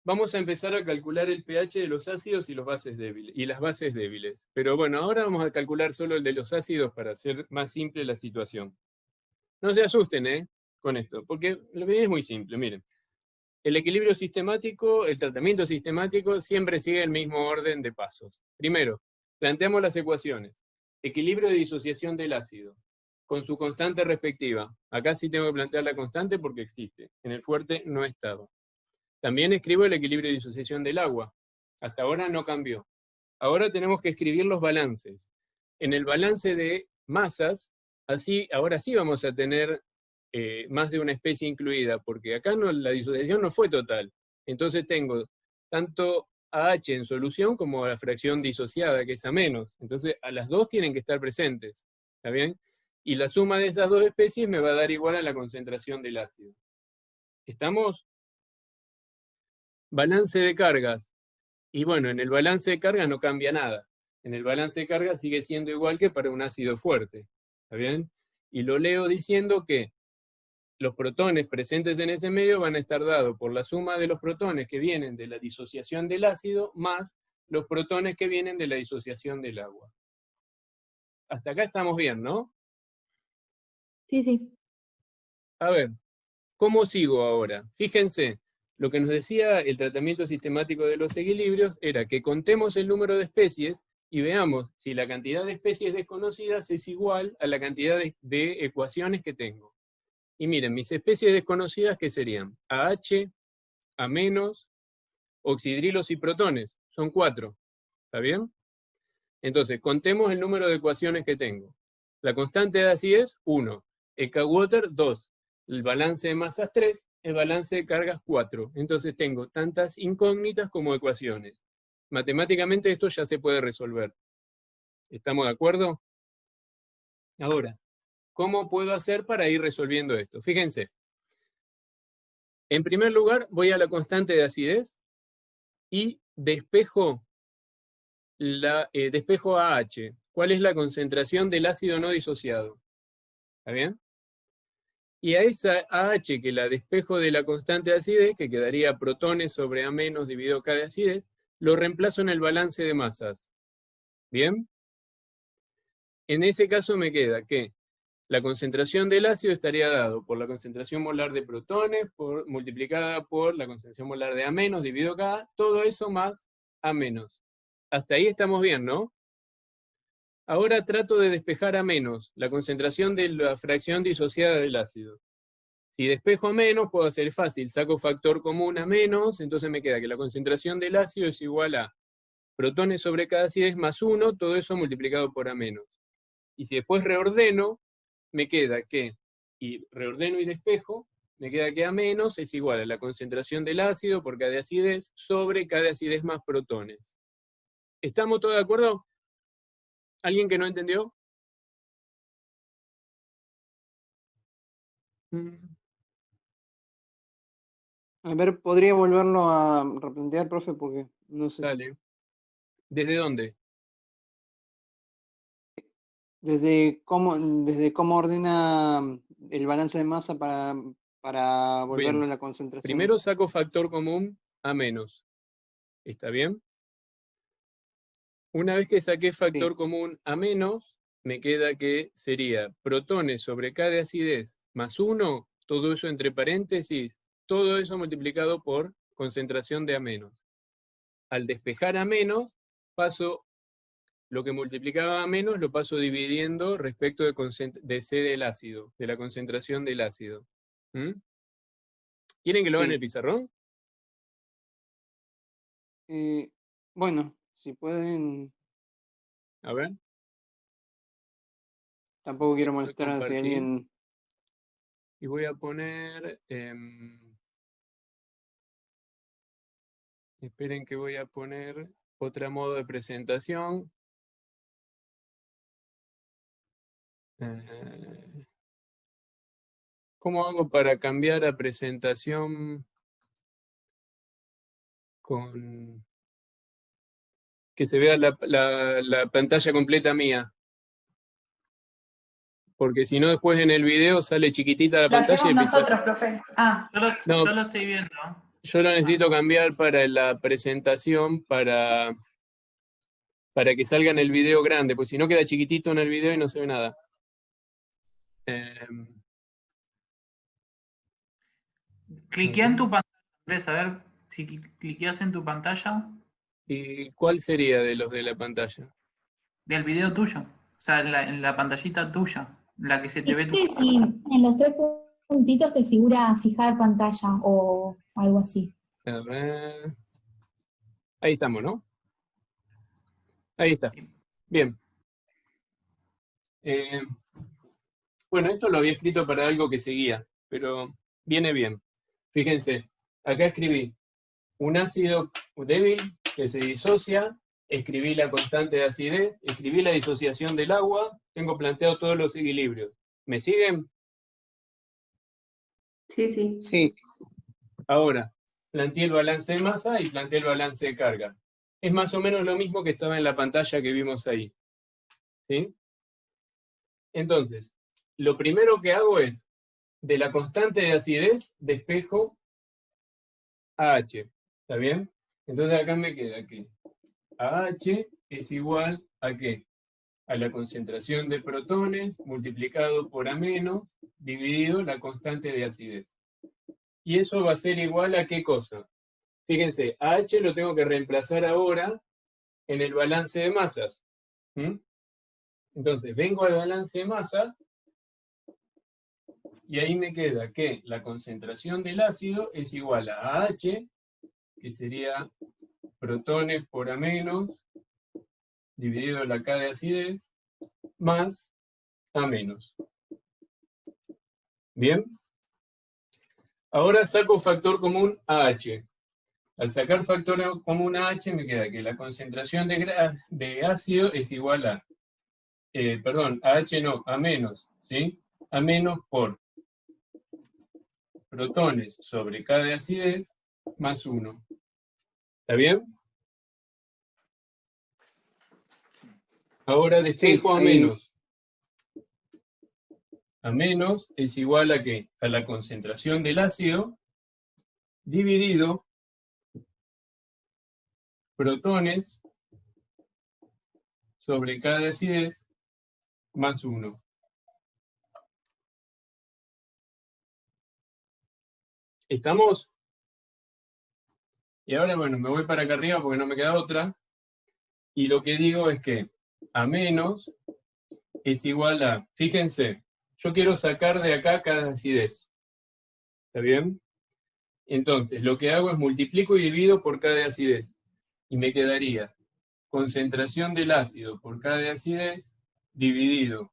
Vamos a empezar a calcular el pH de los ácidos y los bases débiles, y las bases débiles. Pero bueno, ahora vamos a calcular solo el de los ácidos para hacer más simple la situación. No se asusten, con esto, porque lo que viene es muy simple, miren. El equilibrio sistemático, el tratamiento sistemático, siempre sigue el mismo orden de pasos. Primero, planteamos las ecuaciones. Equilibrio de disociación del ácido, con su constante respectiva. Acá sí tengo que plantear la constante porque existe. En el fuerte no estaba. También escribo el equilibrio de disociación del agua. Hasta ahora no cambió. Ahora tenemos que escribir los balances. En el balance de masas, ahora sí vamos a tener más de una especie incluida, porque acá la disociación no fue total. Entonces tengo tanto AH en solución como la fracción disociada, que es a menos. Entonces a las dos tienen que estar presentes. ¿Está bien? Y la suma de esas dos especies me va a dar igual a la concentración del ácido. ¿Estamos? Balance de cargas. Y bueno, en el balance de cargas no cambia nada. En el balance de cargas sigue siendo igual que para un ácido fuerte. ¿Está bien? Y lo leo diciendo que los protones presentes en ese medio van a estar dados por la suma de los protones que vienen de la disociación del ácido más los protones que vienen de la disociación del agua. Hasta acá estamos bien, ¿no? Sí, sí. A ver, ¿cómo sigo ahora? Fíjense, lo que nos decía el tratamiento sistemático de los equilibrios era que contemos el número de especies y veamos si la cantidad de especies desconocidas es igual a la cantidad de ecuaciones que tengo. Y miren, mis especies desconocidas, ¿qué serían? AH, A-, oxidrilos y protones. Son 4. ¿Está bien? Entonces, contemos el número de ecuaciones que tengo. La constante de acidez, 1. El K-Water, 2. El balance de masas, 3. El balance de cargas, 4. Entonces tengo tantas incógnitas como ecuaciones. Matemáticamente esto ya se puede resolver. ¿Estamos de acuerdo? Ahora, ¿cómo puedo hacer para ir resolviendo esto? Fíjense. En primer lugar, voy a la constante de acidez y despejo despejo AH. ¿Cuál es la concentración del ácido no disociado? ¿Está bien? Y a esa AH que la despejo de la constante de acidez, que quedaría protones sobre A- dividido K de acidez, lo reemplazo en el balance de masas. ¿Bien? En ese caso me queda que la concentración del ácido estaría dado por la concentración molar de protones multiplicada por la concentración molar de A- dividido K, todo eso más A-. Hasta ahí estamos bien, ¿no? Ahora trato de despejar a menos, la concentración de la fracción disociada del ácido. Si despejo a menos, puedo hacer fácil, saco factor común a menos, entonces me queda que la concentración del ácido es igual a protones sobre cada acidez más 1, todo eso multiplicado por a menos. Y si después reordeno, me queda que, y reordeno y despejo, me queda que a menos es igual a la concentración del ácido por cada acidez sobre cada acidez más protones. ¿Estamos todos de acuerdo? ¿Alguien que no entendió? A ver, ¿podría volverlo a replantear, profe? Porque no sé si... Dale. ¿Desde dónde? Desde cómo ordena el balance de masa para volverlo Bien. a la concentración. Primero saco factor común a menos. ¿Está bien? Una vez que saqué factor Sí, común a menos, me queda que sería protones sobre K de acidez más 1, todo eso entre paréntesis, todo eso multiplicado por concentración de a menos. Al despejar a menos, paso lo que multiplicaba a menos, lo paso dividiendo respecto de C del ácido, de la concentración del ácido. ¿Mm? ¿Quieren que lo haga en el sí. pizarrón? Bueno, si pueden, A ver, tampoco quiero déjame molestar a si compartir. alguien... Y voy a poner... esperen que voy a poner otro modo de presentación. ¿Cómo hago para cambiar a presentación con que se vea la pantalla completa mía? Porque si no, después en el video sale chiquitita la Lo pantalla hacemos y empieza... nosotros, profe. Ah, No, Yo lo estoy viendo. yo lo necesito cambiar para la presentación para que salga en el video grande, pues si no queda chiquitito en el video y no se ve nada. Cliquea en tu pantalla, Andrés, a ver si cliqueas en tu pantalla ¿Y cuál sería de los de la pantalla? del video tuyo. O sea, en la pantallita tuya, la que se te ve tu ¿Viste si en los tres puntitos te figura fijar pantalla o algo así? A ver. Ahí estamos, ¿no? Ahí está. Bien. Bueno, esto lo había escrito para algo que seguía, pero viene bien. Fíjense, acá escribí un ácido débil que se disocia, escribí la constante de acidez, escribí la disociación del agua, tengo planteado todos los equilibrios. ¿Me siguen? Sí, sí. Sí, Ahora, planteé el balance de masa y planteé el balance de carga. Es más o menos lo mismo que estaba en la pantalla que vimos ahí. ¿Sí? Entonces, lo primero que hago es, de la constante de acidez, despejo AH. ¿Está bien? Entonces acá me queda que AH es igual a ¿qué? A la concentración de protones multiplicado por A menos dividido la constante de acidez. Y eso va a ser igual a ¿qué cosa? Fíjense, AH lo tengo que reemplazar ahora en el balance de masas. Entonces, vengo al balance de masas y ahí me queda que la concentración del ácido es igual a AH, que sería protones por A menos, dividido la K de acidez, más A menos. ¿Bien? Ahora saco factor común AH. Al sacar factor común AH me queda que la concentración de ácido es igual a, AH no, A menos, ¿sí? A menos por protones sobre K de acidez más 1. ¿Está bien? Ahora despejo Sí, A menos. A menos es igual a ¿qué? A la concentración del ácido dividido protones sobre K de acidez más 1. ¿Estamos? Y ahora, bueno, me voy para acá arriba porque no me queda otra. Y lo que digo es que A menos es igual a, fíjense, yo quiero sacar de acá cada acidez. ¿Está bien? Entonces, lo que hago es multiplico y divido por K de acidez. Y me quedaría concentración del ácido por K de acidez dividido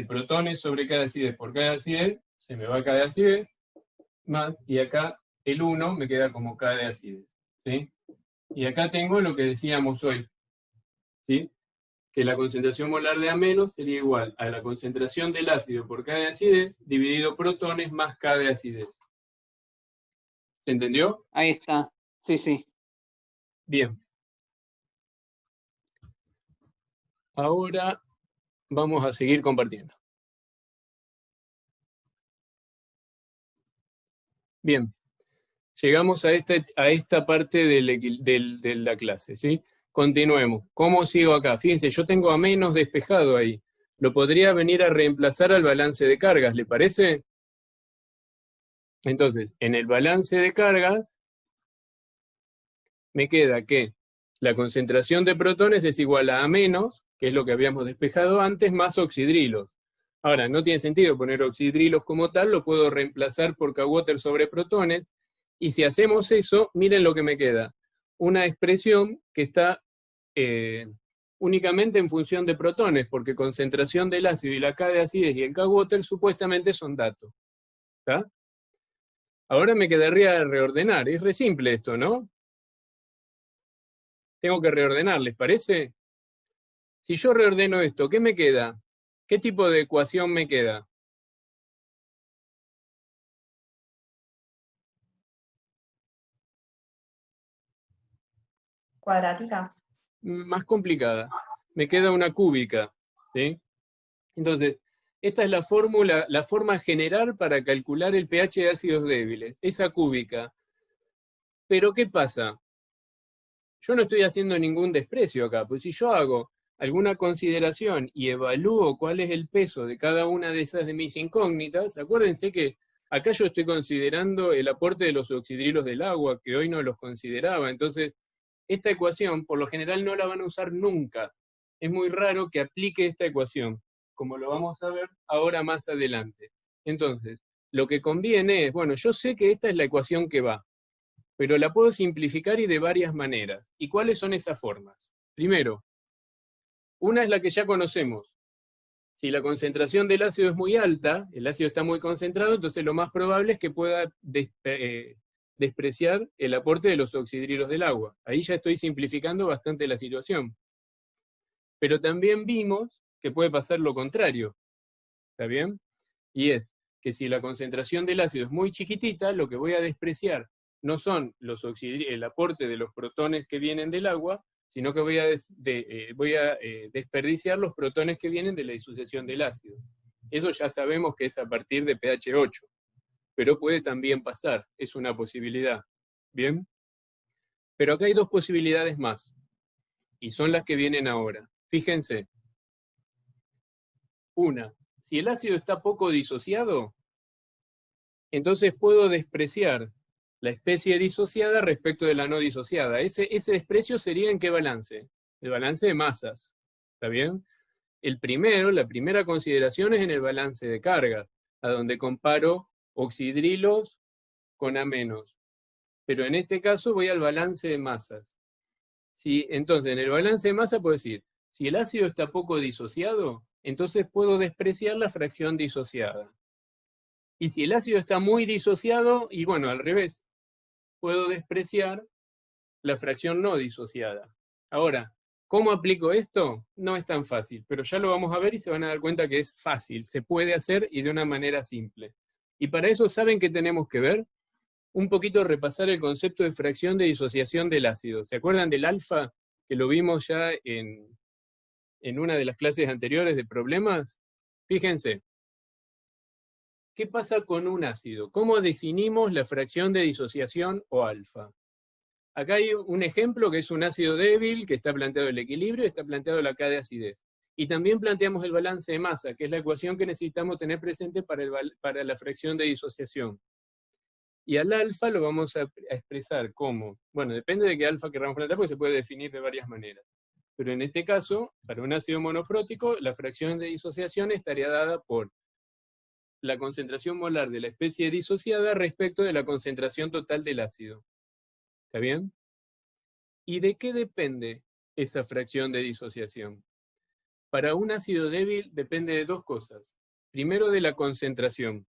protones sobre K de acidez por K de acidez, se me va K de acidez, más, y acá el 1 me queda como K de acidez. ¿Sí? Y acá tengo lo que decíamos hoy, ¿sí? Que la concentración molar de A menos sería igual a la concentración del ácido por K de acidez dividido protones más K de acidez. ¿Se entendió? ahí está. Sí, sí. Bien. Ahora vamos a seguir compartiendo. Bien. Llegamos a esta parte de la clase, ¿sí? Continuemos. ¿Cómo sigo acá? Fíjense, yo tengo A menos despejado ahí. Lo podría venir a reemplazar al balance de cargas, ¿le parece? Entonces, en el balance de cargas, me queda que la concentración de protones es igual a menos, que es lo que habíamos despejado antes, más oxidrilos. Ahora, no tiene sentido poner oxidrilos como tal, lo puedo reemplazar por K-water sobre protones, y si hacemos eso, miren lo que me queda. Una expresión que está únicamente en función de protones, porque concentración del ácido y la K de acidez y el K-water supuestamente son datos. ¿Está? Ahora me quedaría reordenar. Es re simple esto, ¿no? Tengo que reordenar, ¿les parece? Si yo reordeno esto, ¿qué me queda? ¿Qué tipo de ecuación me queda? ¿Cuadrática? Más complicada. Me queda una cúbica, ¿sí? Entonces, esta es la fórmula, la forma general para calcular el pH de ácidos débiles, esa cúbica. Pero, ¿qué pasa? Yo no estoy haciendo ningún desprecio acá, pues si yo hago alguna consideración y evalúo cuál es el peso de cada una de esas de mis incógnitas, acuérdense que acá yo estoy considerando el aporte de los oxidrilos del agua, que hoy no los consideraba. Entonces, esta ecuación, por lo general, no la van a usar nunca. Es muy raro que aplique esta ecuación, como lo vamos a ver ahora más adelante. Entonces, lo que conviene es, bueno, yo sé que esta es la ecuación que va, pero la puedo simplificar y de varias maneras. ¿Y cuáles son esas formas? Primero, una es la que ya conocemos. Si la concentración del ácido es muy alta, el ácido está muy concentrado, entonces lo más probable es que pueda despreciar el aporte de los oxidrilos del agua. Ahí ya estoy simplificando bastante la situación. Pero también vimos que puede pasar lo contrario. ¿Está bien? Y es que si la concentración del ácido es muy chiquitita, lo que voy a despreciar no son el aporte de los protones que vienen del agua, sino que voy a desperdiciar los protones que vienen de la disociación del ácido. Eso ya sabemos que es a partir de pH 8, pero puede también pasar, es una posibilidad. ¿Bien? Pero acá hay dos posibilidades más, y son las que vienen ahora. Fíjense. Una, si el ácido está poco disociado, entonces puedo despreciar la especie disociada respecto de la no disociada. Ese desprecio sería ¿en qué balance? El balance de masas. ¿Está bien? La primera consideración es en el balance de carga, a donde comparo oxidrilos con A-. Pero en este caso voy al balance de masas. Entonces, en el balance de masa puedo decir, si el ácido está poco disociado, entonces puedo despreciar la fracción disociada. Y si el ácido está muy disociado, y bueno, al revés, puedo despreciar la fracción no disociada. Ahora, ¿cómo aplico esto? No es tan fácil, pero ya lo vamos a ver y se van a dar cuenta que es fácil, se puede hacer y de una manera simple. Y para eso, ¿saben qué tenemos que ver? Un poquito repasar el concepto de fracción de disociación del ácido. ¿Se acuerdan del alfa? Que lo vimos ya en una de las clases anteriores de problemas. Fíjense. ¿Qué pasa con un ácido? ¿Cómo definimos la fracción de disociación o alfa? Acá hay un ejemplo que es un ácido débil, que está planteado el equilibrio, y está planteado la K de acidez. Y también planteamos el balance de masa, que es la ecuación que necesitamos tener presente para la fracción de disociación. Y al alfa lo vamos a expresar como, bueno, depende de qué alfa queramos plantear, porque se puede definir de varias maneras. Pero en este caso, para un ácido monoprótico, la fracción de disociación estaría dada por la concentración molar de la especie disociada respecto de la concentración total del ácido. ¿Está bien? ¿Y de qué depende esa fracción de disociación? Para un ácido débil depende de dos cosas. Primero, de la concentración.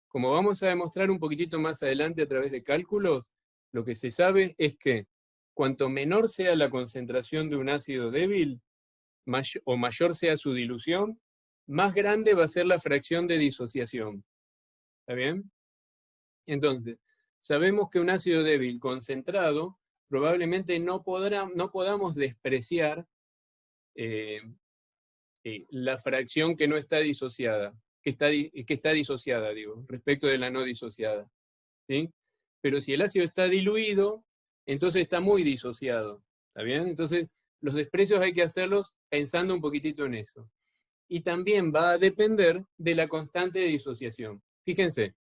Como vamos a demostrar un poquitito más adelante a través de cálculos, lo que se sabe es que cuanto menor sea la concentración de un ácido débil, o mayor sea su dilución, más grande va a ser la fracción de disociación. ¿Está bien? Entonces, sabemos que un ácido débil concentrado probablemente no podamos despreciar la fracción que no está disociada, que está disociada, respecto de la no disociada. ¿Sí? Pero si el ácido está diluido, entonces está muy disociado. ¿Está bien? Entonces, los desprecios hay que hacerlos pensando un poquitito en eso. Y también va a depender de la constante de disociación. Fíjense,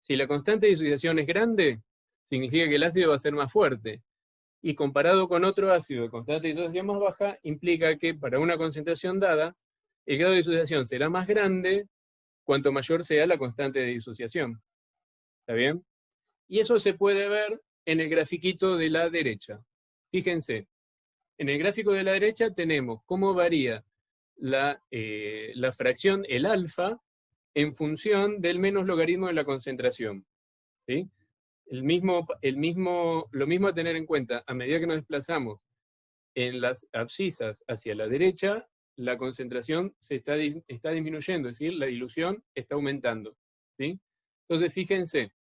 si la constante de disociación es grande, significa que el ácido va a ser más fuerte. Y comparado con otro ácido de constante de disociación más baja, implica que para una concentración dada, el grado de disociación será más grande cuanto mayor sea la constante de disociación. ¿Está bien? Y eso se puede ver en el grafiquito de la derecha. Fíjense, en el gráfico de la derecha tenemos cómo varía la fracción, el alfa, en función del menos logaritmo de la concentración. ¿Sí? Lo mismo a tener en cuenta, a medida que nos desplazamos en las abscisas hacia la derecha, la concentración está disminuyendo, es decir, la dilución está aumentando. ¿Sí? Entonces, fíjense,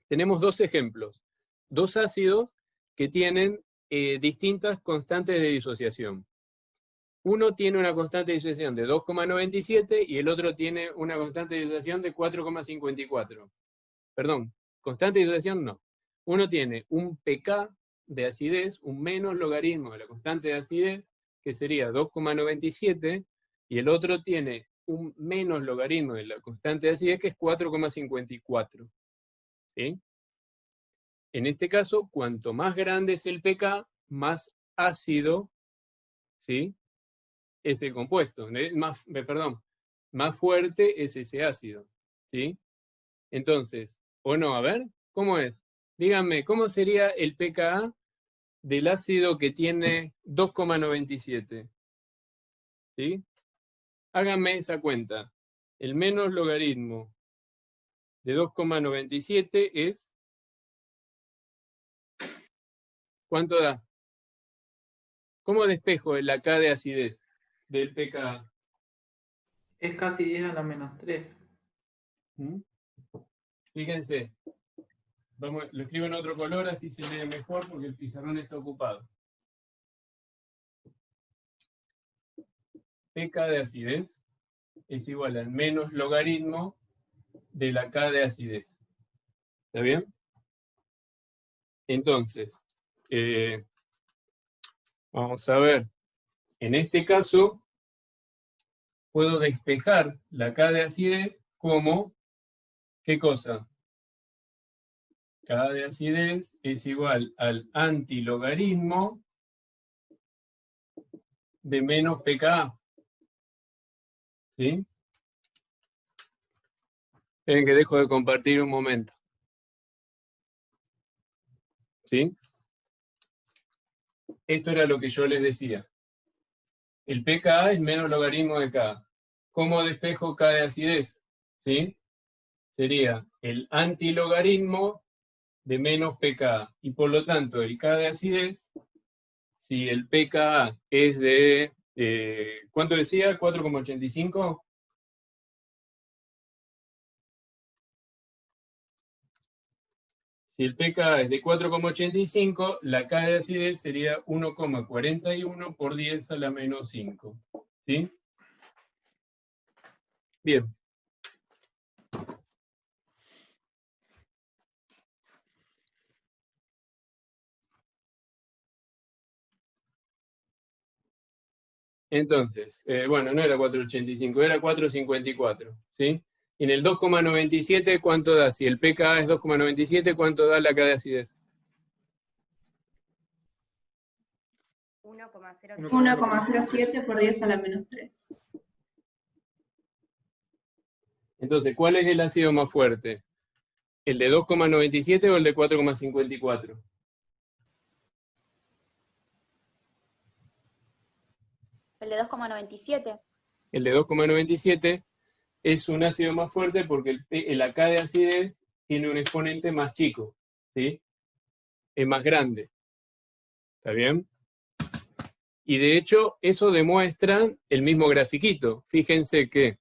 tenemos dos ejemplos, dos ácidos que tienen distintas constantes de disociación. Uno tiene una constante de disociación de 2,97 y el otro tiene una constante de disociación de 4,54. Perdón, constante de disociación no. Uno tiene un pK de acidez, un menos logaritmo de la constante de acidez, que sería 2,97, y el otro tiene un menos logaritmo de la constante de acidez, que es 4,54. ¿Sí? En este caso, cuanto más grande es el pK, más ácido, ¿sí?, es el compuesto. Más fuerte es ese ácido. ¿Sí? Entonces, o no, a ver, ¿cómo es? Díganme, ¿cómo sería el pKa del ácido que tiene 2,97? ¿Sí? Háganme esa cuenta. El menos logaritmo de 2,97 es... ¿Cuánto da? ¿Cómo despejo la K de acidez del pKa? Es casi 10 a la menos 3. ¿Mm? Fíjense. Lo escribo en otro color, así se lee mejor porque el pizarrón está ocupado. pK de acidez es igual al menos logaritmo de la K de acidez. ¿Está bien? Entonces, vamos a ver. En este caso, puedo despejar la K de acidez como, ¿qué cosa? K de acidez es igual al antilogaritmo de menos pKa. ¿Sí? Esperen que dejo de compartir un momento. ¿Sí? Esto era lo que yo les decía. El pKa es menos logaritmo de K. ¿Cómo despejo K de acidez? ¿Sí? Sería el antilogaritmo de menos pKa. Y por lo tanto, el K de acidez, si el pKa es de, ¿cuánto decía? ¿4,85? Si el pKa es de 4,85, la K de acidez sería 1,41 por 10 a la menos 5. ¿Sí? Bien. Entonces, bueno, no era 4,85, era 4,54. ¿Sí? Y en el 2,97, ¿cuánto da? Si el pKa es 2,97, ¿cuánto da la K de acidez? 1,07 por 10 a la menos 3. Entonces, ¿cuál es el ácido más fuerte? ¿El de 2,97 o el de 4,54? El de 2,97. El de 2,97 es un ácido más fuerte porque la K de acidez tiene un exponente más chico. ¿Sí? Es más grande. ¿Está bien? Y de hecho, eso demuestra el mismo grafiquito. Fíjense que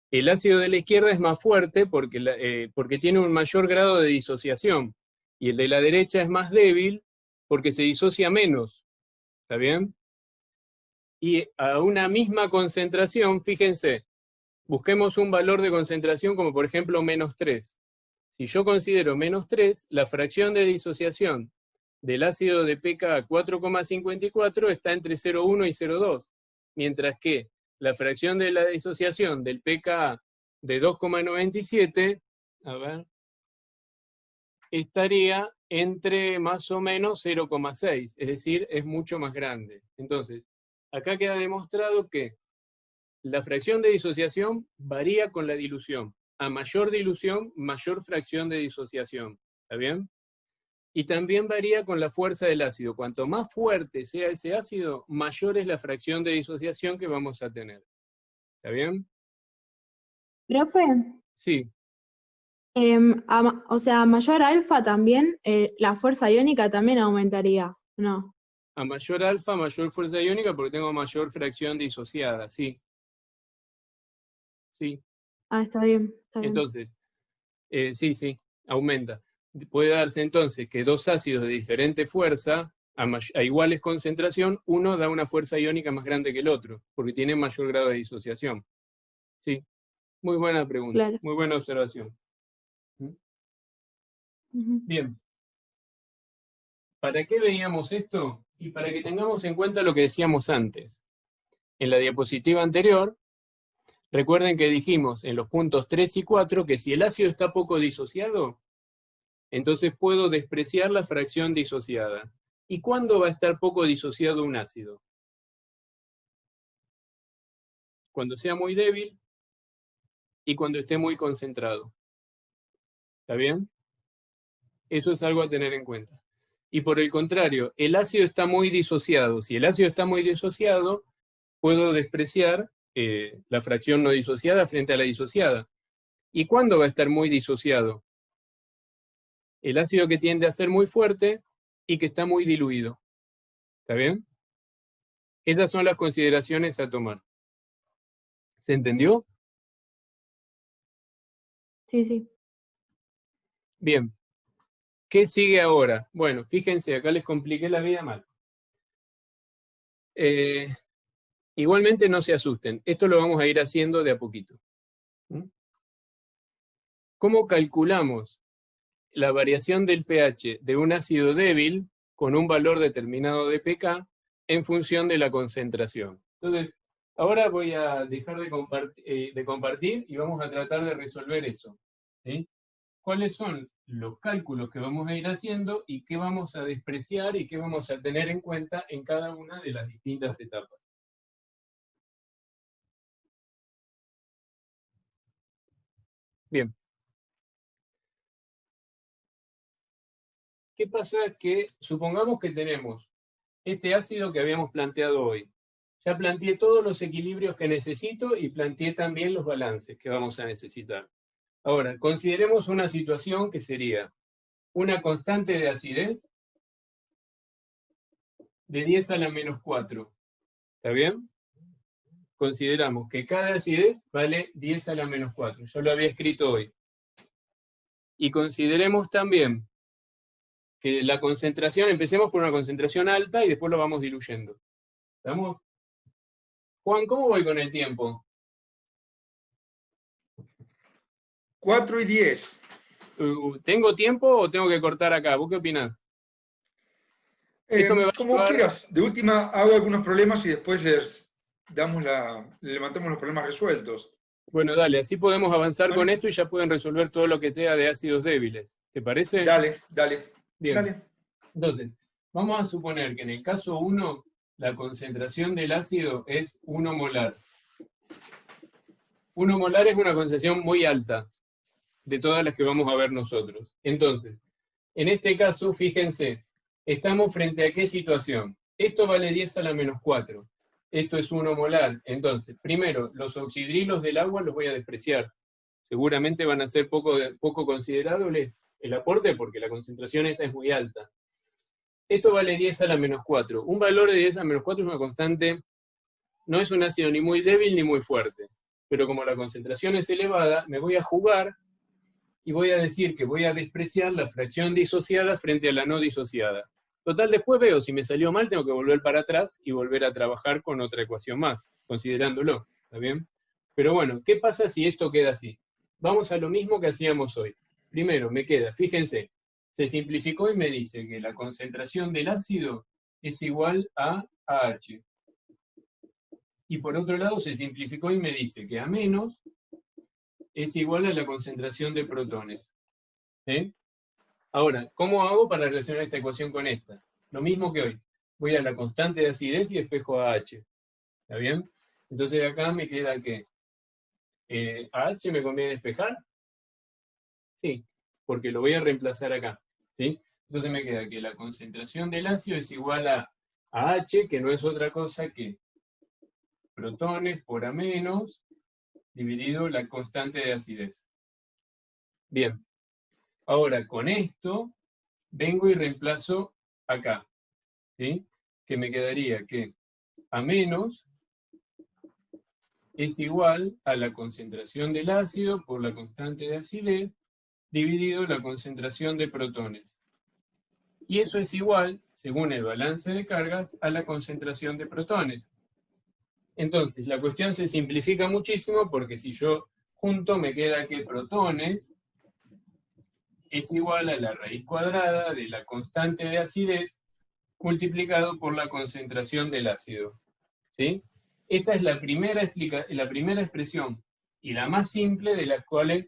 el ácido de la izquierda es más fuerte porque tiene un mayor grado de disociación. Y el de la derecha es más débil porque se disocia menos. ¿Está bien? Y a una misma concentración, fíjense, busquemos un valor de concentración como por ejemplo menos 3. Si yo considero menos 3, la fracción de disociación del ácido de pKa 4,54 está entre 0,1 y 0,2, mientras que la fracción de la disociación del pKa de 2,97, a ver, estaría entre más o menos 0,6, es decir, es mucho más grande. Entonces, acá queda demostrado que la fracción de disociación varía con la dilución. A mayor dilución, mayor fracción de disociación. ¿Está bien? Y también varía con la fuerza del ácido. Cuanto más fuerte sea ese ácido, mayor es la fracción de disociación que vamos a tener. ¿Está bien? Profe, Sí. o sea, a mayor alfa también, la fuerza iónica también aumentaría, ¿no? A mayor alfa, mayor fuerza iónica porque tengo mayor fracción disociada, sí. Sí. Ah, está bien, está bien. Entonces, sí, aumenta. Puede darse entonces que dos ácidos de diferente fuerza a iguales concentración, uno da una fuerza iónica más grande que el otro, porque tiene mayor grado de disociación. Sí, muy buena pregunta, Claro. muy buena observación. Ujú. Bien. ¿Para qué veíamos esto? Y para que tengamos en cuenta lo que decíamos antes. En la diapositiva anterior, recuerden que dijimos en los puntos 3 y 4 que si el ácido está poco disociado, entonces puedo despreciar la fracción disociada. ¿Y cuándo va a estar poco disociado un ácido? Cuando sea muy débil y cuando esté muy concentrado. ¿Está bien? Eso es algo a tener en cuenta. Y por el contrario, el ácido está muy disociado. Si el ácido está muy disociado, puedo despreciar la fracción no disociada frente a la disociada. ¿Y cuándo va a estar muy disociado? El ácido que tiende a ser muy fuerte y que está muy diluido. ¿Está bien? Esas son las consideraciones a tomar. ¿Se entendió? Sí, sí. Bien. ¿Qué sigue ahora? Bueno, fíjense, acá les compliqué la vida mal. Igualmente no se asusten. Esto lo vamos a ir haciendo de a poquito. ¿Cómo calculamos la variación del pH de un ácido débil con un valor determinado de pK en función de la concentración? Entonces, ahora voy a dejar de compartir y vamos a tratar de resolver eso. ¿Sí? ¿Cuáles son los cálculos que vamos a ir haciendo y qué vamos a despreciar y qué vamos a tener en cuenta en cada una de las distintas etapas? Bien. ¿Qué pasa? Que supongamos que tenemos este ácido que habíamos planteado hoy. Ya planteé todos los equilibrios que necesito y planteé también los balances que vamos a necesitar. Ahora, consideremos una situación que sería una constante de acidez de 10 a la menos 4. ¿Está bien? Consideramos que cada acidez vale 10 a la menos 4. Yo lo había escrito hoy. Y consideremos también que la concentración, empecemos por una concentración alta y después lo vamos diluyendo. ¿Estamos? Juan, ¿cómo voy con el tiempo? 4 y 10. ¿Tengo tiempo o tengo que cortar acá? ¿Vos qué opinás? Esto me va a Como llevar... quieras. De última hago algunos problemas y después les levantamos los problemas resueltos. Bueno, dale, así podemos avanzar ¿Vale? con esto y ya pueden resolver todo lo que sea de ácidos débiles. ¿Te parece? Dale, dale. Bien. Dale. Entonces, vamos a suponer que en el caso 1, la concentración del ácido es 1 molar. 1 molar es una concentración muy alta de todas las que vamos a ver nosotros. Entonces, en este caso, fíjense, estamos frente a qué situación. Esto vale 10 a la menos 4. Esto es 1 molar. Entonces, primero, los oxidrilos del agua los voy a despreciar. Seguramente van a ser poco considerables el aporte porque la concentración esta es muy alta. Esto vale 10 a la menos 4. Un valor de 10 a la menos 4 es una constante, no es un ácido ni muy débil ni muy fuerte. Pero como la concentración es elevada, me voy a jugar y voy a decir que voy a despreciar la fracción disociada frente a la no disociada. Total, después veo, si me salió mal, tengo que volver para atrás y volver a trabajar con otra ecuación más, considerándolo. ¿Está bien? Pero bueno, ¿qué pasa si esto queda así? Vamos a lo mismo que hacíamos hoy. Primero, me queda, fíjense, se simplificó y me dice que la concentración del ácido es igual a AH. Y por otro lado, se simplificó y me dice que A- es igual a la concentración de protones. ¿Sí? Ahora, ¿cómo hago para relacionar esta ecuación con esta? Lo mismo que hoy. Voy a la constante de acidez y despejo a AH. ¿Está bien? Entonces acá me queda que AH me conviene despejar. Sí, porque lo voy a reemplazar acá. ¿Sí? Entonces me queda que la concentración del ácido es igual a H, que no es otra cosa que protones por A menos, dividido la constante de acidez. Bien. Ahora, con esto, vengo y reemplazo acá. ¿Sí? Que me quedaría que A menos es igual a la concentración del ácido por la constante de acidez, dividido la concentración de protones. Y eso es igual, según el balance de cargas, a la concentración de protones. Entonces, la cuestión se simplifica muchísimo porque si yo junto me queda que protones es igual a la raíz cuadrada de la constante de acidez multiplicado por la concentración del ácido. ¿Sí? Esta es la primera expresión y la más simple de las cuales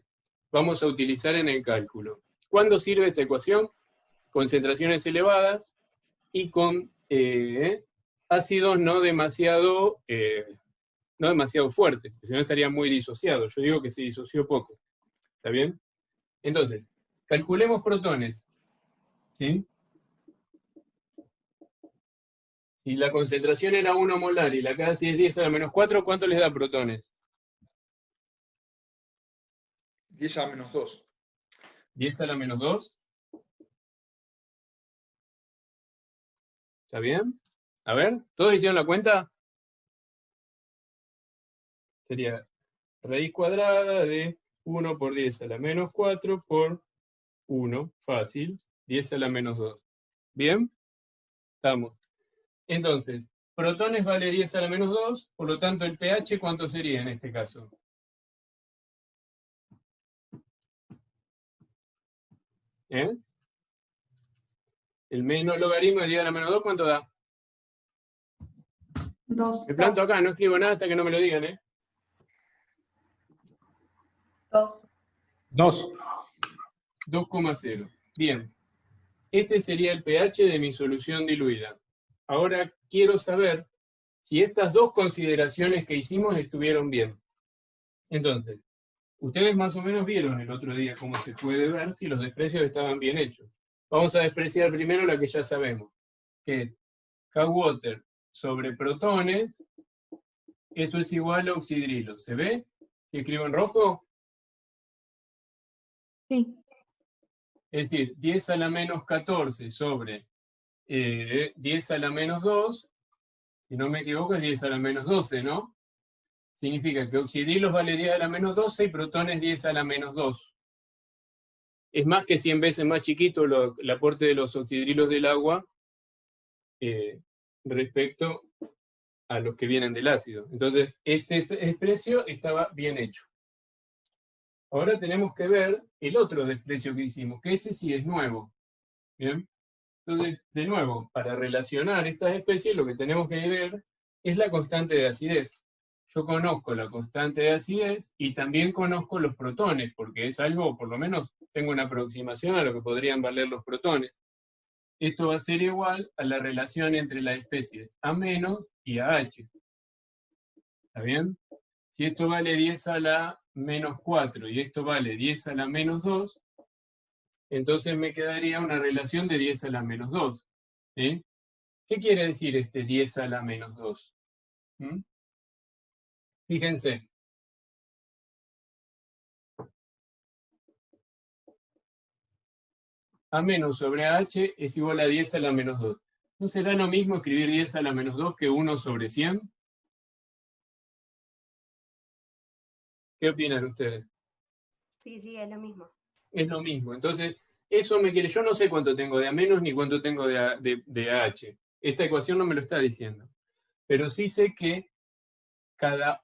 vamos a utilizar en el cálculo. ¿Cuándo sirve esta ecuación? Concentraciones elevadas y con ácidos no demasiado fuertes, porque si no estaría muy disociado. Yo digo que se disoció poco. ¿Está bien? Entonces, calculemos protones. ¿Sí? Si la concentración era 1 molar y la casi es 10 a la menos 4, ¿cuánto les da protones? 10 a la menos 2. 10 a la menos 2. ¿Está bien? A ver, ¿todos hicieron la cuenta? Sería raíz cuadrada de 1 por 10 a la menos 4 por 1, fácil, 10 a la menos 2. ¿Bien? Estamos. Entonces, protones vale 10 a la menos 2, por lo tanto el pH, ¿cuánto sería en este caso? ¿Eh? El menos logaritmo de 10 a la menos 2, ¿cuánto da? 2. Me planto acá, no escribo nada hasta que no me lo digan, ¿eh? 2. 2. 2,0. Bien. Este sería el pH de mi solución diluida. Ahora quiero saber si estas dos consideraciones que hicimos estuvieron bien. Entonces, ustedes más o menos vieron el otro día cómo se puede ver si los desprecios estaban bien hechos. Vamos a despreciar primero la que ya sabemos, que es H-water sobre protones, eso es igual a oxidrilo. ¿Se ve? ¿Si escribo en rojo? Sí. Es decir, 10 a la menos 14 sobre 10 a la menos 2, si no me equivoco es 10 a la menos 12, ¿no? Significa que oxidrilos vale 10 a la menos 12 y protones 10 a la menos 2. Es más que 100 veces más chiquito el aporte de los oxidrilos del agua respecto a los que vienen del ácido. Entonces, este desprecio estaba bien hecho. Ahora tenemos que ver el otro desprecio que hicimos, que ese sí es nuevo. ¿Bien? Entonces, de nuevo, para relacionar estas especies, lo que tenemos que ver es la constante de acidez. Yo conozco la constante de acidez y también conozco los protones, porque es algo, por lo menos, tengo una aproximación a lo que podrían valer los protones. Esto va a ser igual a la relación entre las especies A- y AH. ¿Está bien? Si esto vale 10 a la menos 4 y esto vale 10 a la menos 2, entonces me quedaría una relación de 10 a la menos 2. ¿Sí? ¿Qué quiere decir este 10 a la menos 2? ¿Mm? Fíjense. A menos sobre AH es igual a 10 a la menos 2. ¿No será lo mismo escribir 10 a la menos 2 que 1 sobre 100? ¿Qué opinan ustedes? Sí, sí, es lo mismo. Es lo mismo. Entonces, eso me quiere. Yo no sé cuánto tengo de A menos ni cuánto tengo de AH. Esta ecuación no me lo está diciendo. Pero sí sé que cada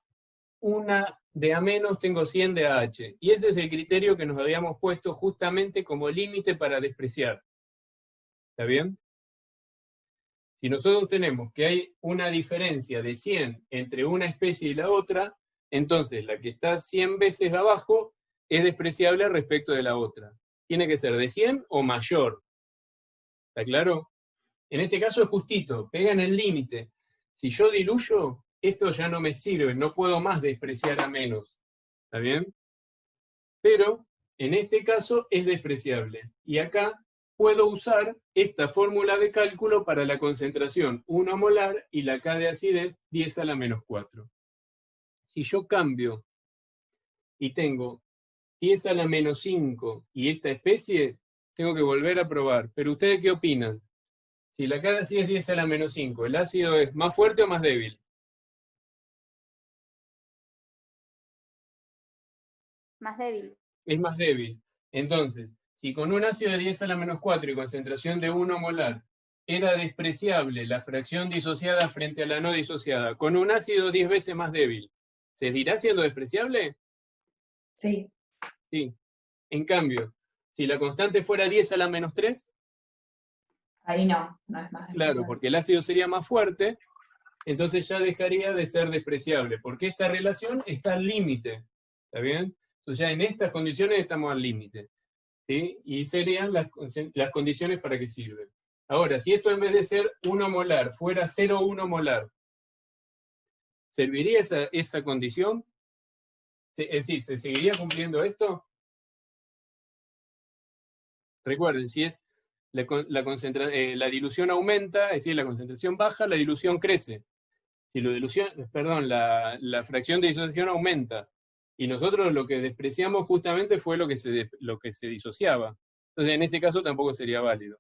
una de A menos tengo 100 de AH. Y ese es el criterio que nos habíamos puesto justamente como límite para despreciar. ¿Está bien? Si nosotros tenemos que hay una diferencia de 100 entre una especie y la otra, entonces la que está 100 veces abajo es despreciable respecto de la otra. Tiene que ser de 100 o mayor. ¿Está claro? En este caso es justito, pega en el límite. Si yo diluyo, esto ya no me sirve, no puedo más despreciar a menos. ¿Está bien? Pero en este caso es despreciable. Y acá puedo usar esta fórmula de cálculo para la concentración 1 molar y la K de acidez 10 a la menos 4. Si yo cambio y tengo 10 a la menos 5 y esta especie, tengo que volver a probar. Pero ¿ustedes qué opinan? Si la K de acidez es 10 a la menos 5, ¿el ácido es más fuerte o más débil? Más débil. Es más débil. Entonces, Si con un ácido de 10 a la menos 4 y concentración de 1 molar era despreciable la fracción disociada frente a la no disociada, con un ácido 10 veces más débil, ¿se seguirá siendo despreciable? Sí. Sí. En cambio, si la constante fuera 10 a la menos 3, Ahí no es más claro, despreciable. porque el ácido sería más fuerte, entonces ya dejaría de ser despreciable, porque esta relación está al límite, ¿está bien? Entonces ya en estas condiciones estamos al límite, ¿sí? Y serían las condiciones para que sirven. Ahora, si esto en vez de ser 1 molar fuera 0,1 molar, ¿serviría esa condición? Es decir, ¿se seguiría cumpliendo esto? Recuerden, si es la dilución aumenta, es decir, la concentración baja, la dilución crece. Si la fracción de disociación aumenta, y nosotros lo que despreciamos justamente fue lo que se disociaba. Entonces, en ese caso tampoco sería válido.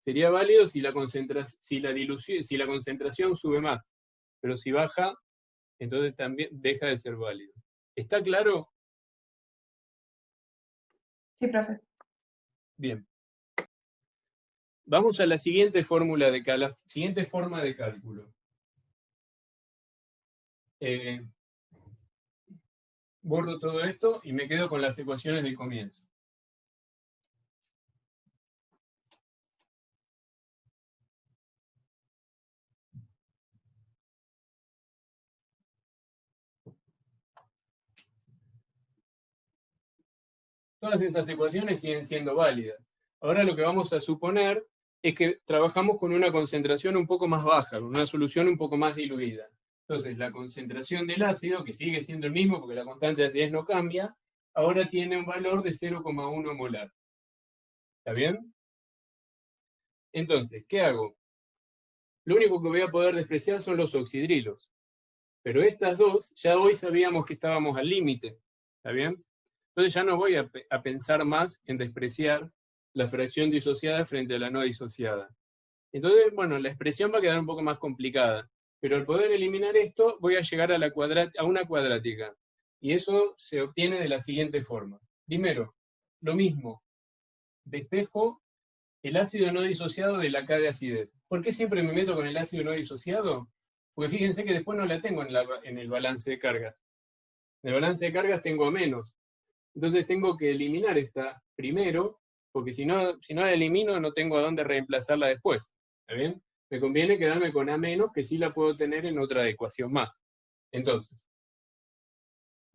Sería válido si la concentración sube más, pero si baja, entonces también deja de ser válido. ¿Está claro? Sí, profe. Bien. Vamos a la siguiente forma de cálculo. Borro todo esto y me quedo con las ecuaciones del comienzo. Todas estas ecuaciones siguen siendo válidas. Ahora lo que vamos a suponer es que trabajamos con una concentración un poco más baja, con una solución un poco más diluida. Entonces, la concentración del ácido, que sigue siendo el mismo porque la constante de acidez no cambia, ahora tiene un valor de 0,1 molar. ¿Está bien? Entonces, ¿qué hago? Lo único que voy a poder despreciar son los oxidrilos. Pero estas dos, ya hoy sabíamos que estábamos al límite. ¿Está bien? Entonces ya no voy a pensar más en despreciar la fracción disociada frente a la no disociada. Entonces, bueno, la expresión va a quedar un poco más complicada. Pero al poder eliminar esto, voy a llegar a una cuadrática. Y eso se obtiene de la siguiente forma. Primero, lo mismo. Despejo el ácido no disociado de la K de acidez. ¿Por qué siempre me meto con el ácido no disociado? Porque fíjense que después no la tengo en el balance de cargas. En el balance de cargas tengo a menos. Entonces tengo que eliminar esta primero, porque si no la elimino no tengo a dónde reemplazarla después. ¿Está bien? Me conviene quedarme con a menos, que sí la puedo tener en otra ecuación más. Entonces,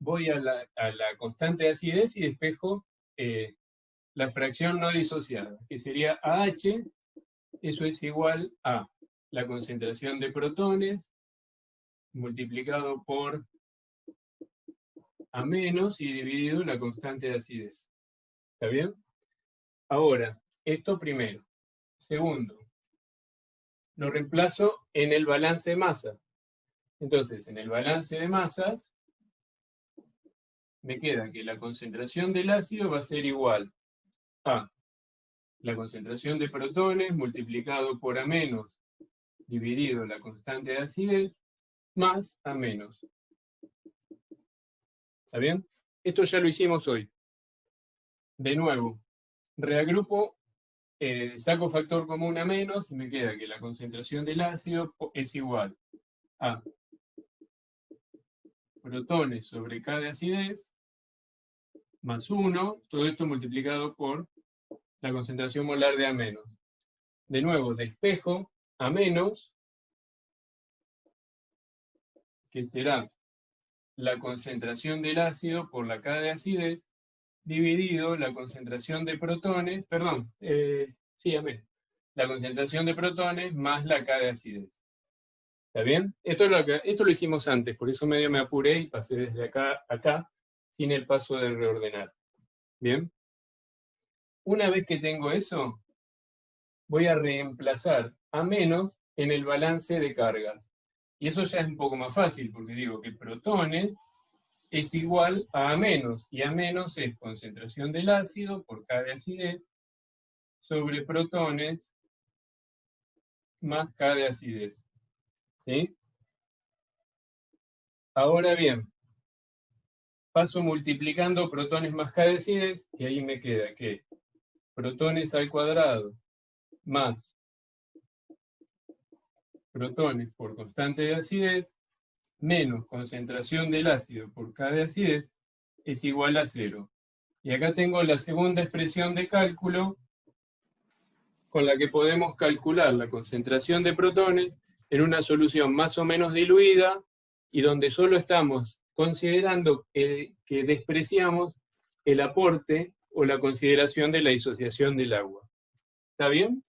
voy a la constante de acidez y despejo la fracción no disociada, que sería AH, eso es igual a la concentración de protones multiplicado por a menos y dividido la constante de acidez. ¿Está bien? Ahora, esto primero. Segundo, lo reemplazo en el balance de masa. Entonces, en el balance de masas, me queda que la concentración del ácido va a ser igual a la concentración de protones multiplicado por a menos dividido la constante de acidez más a menos. ¿Está bien? Esto ya lo hicimos hoy. De nuevo, reagrupo, saco factor común a menos y me queda que la concentración del ácido es igual a protones sobre K de acidez más 1, todo esto multiplicado por la concentración molar de a menos. De nuevo, despejo a menos, que será la concentración del ácido por la K de acidez, dividido la concentración de protones, a menos, la concentración de protones más la K de acidez. ¿Está bien? Esto lo hicimos antes, por eso medio me apuré y pasé desde acá a acá, sin el paso de reordenar. ¿Bien? Una vez que tengo eso, voy a reemplazar a menos en el balance de cargas. Y eso ya es un poco más fácil, porque digo que protones es igual a menos, y a menos es concentración del ácido por K de acidez sobre protones más K de acidez. ¿Sí? Ahora bien, paso multiplicando protones más K de acidez, y ahí me queda que protones al cuadrado más protones por constante de acidez menos concentración del ácido por K de acidez es igual a 0. Y acá tengo la segunda expresión de cálculo con la que podemos calcular la concentración de protones en una solución más o menos diluida y donde solo estamos considerando que despreciamos el aporte o la consideración de la disociación del agua. ¿Está bien?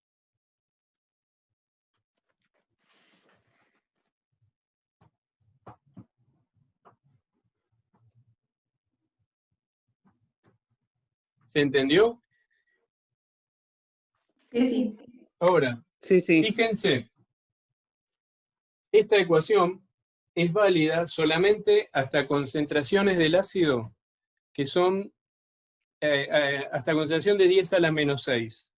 ¿Se entendió? Sí, sí. Ahora, Sí, sí. fíjense, esta ecuación es válida solamente hasta concentraciones del ácido que son hasta concentración de 10 a la menos 6.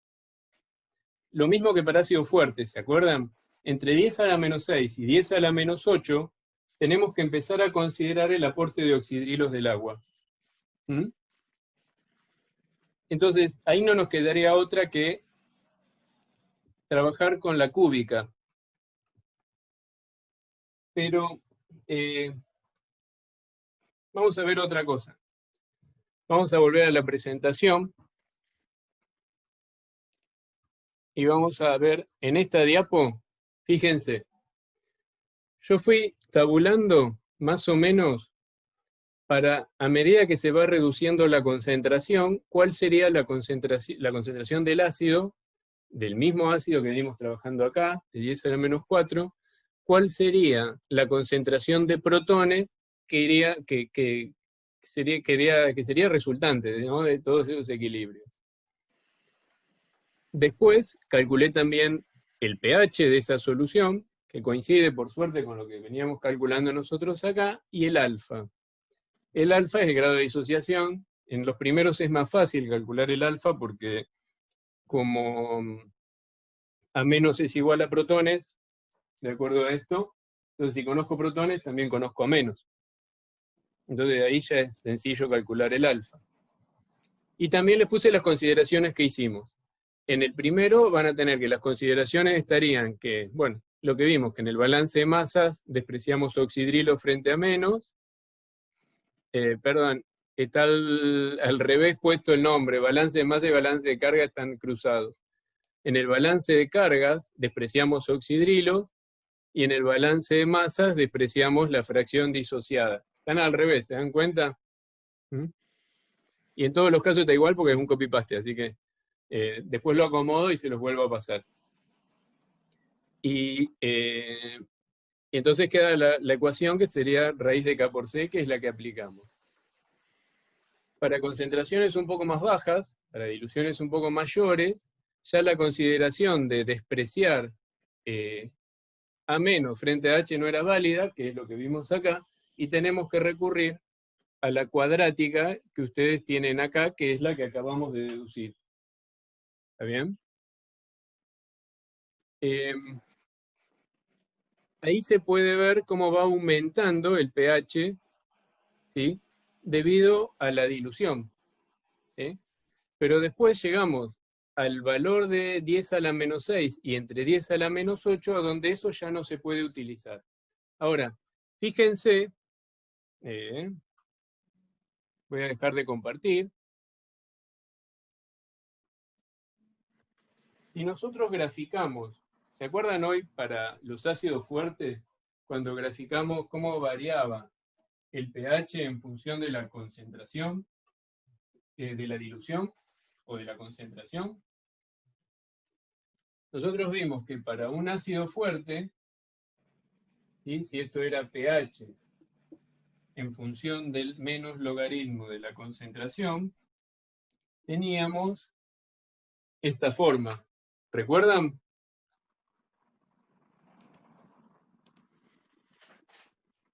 Lo mismo que para ácido fuerte, ¿se acuerdan? Entre 10 a la menos 6 y 10 a la menos 8 tenemos que empezar a considerar el aporte de oxidrilos del agua. ¿Mm? Entonces, ahí no nos quedaría otra que trabajar con la cúbica. Pero vamos a ver otra cosa. Vamos a volver a la presentación. Y vamos a ver en esta diapo, fíjense, yo fui tabulando más o menos para, a medida que se va reduciendo la concentración, cuál sería la concentración del ácido, del mismo ácido que venimos trabajando acá, de 10 a la menos 4, cuál sería la concentración de protones que sería resultante, ¿no?, de todos esos equilibrios. Después calculé también el pH de esa solución, que coincide por suerte con lo que veníamos calculando nosotros acá, y el alfa. El alfa es el grado de disociación. En los primeros es más fácil calcular el alfa porque como a menos es igual a protones, de acuerdo a esto, entonces si conozco protones también conozco a menos. Entonces de ahí ya es sencillo calcular el alfa. Y también les puse las consideraciones que hicimos. En el primero van a tener que las consideraciones estarían que, bueno, lo que vimos, que en el balance de masas despreciamos oxidrilo frente a menos. Perdón, está al revés puesto el nombre, balance de masa y balance de carga están cruzados. En el balance de cargas despreciamos oxidrilos y en el balance de masas despreciamos la fracción disociada. Están al revés, ¿se dan cuenta? ¿Mm? Y en todos los casos está igual porque es un copy-paste, así que después lo acomodo y se los vuelvo a pasar. Y entonces queda la ecuación que sería raíz de K por C, que es la que aplicamos. Para concentraciones un poco más bajas, para diluciones un poco mayores, ya la consideración de despreciar A menos frente a H no era válida, que es lo que vimos acá, y tenemos que recurrir a la cuadrática que ustedes tienen acá, que es la que acabamos de deducir. ¿Está bien? Ahí se puede ver cómo va aumentando el pH, ¿sí?, debido a la dilución. ¿Sí? Pero después llegamos al valor de 10 a la menos 6 y entre 10 a la menos 8, a donde eso ya no se puede utilizar. Ahora, fíjense, voy a dejar de compartir. Si nosotros graficamos, ¿se acuerdan hoy para los ácidos fuertes, cuando graficamos cómo variaba el pH en función de la concentración, de la dilución o de la concentración? Nosotros vimos que para un ácido fuerte, ¿sí?, si esto era pH en función del menos logaritmo de la concentración, teníamos esta forma. ¿Recuerdan?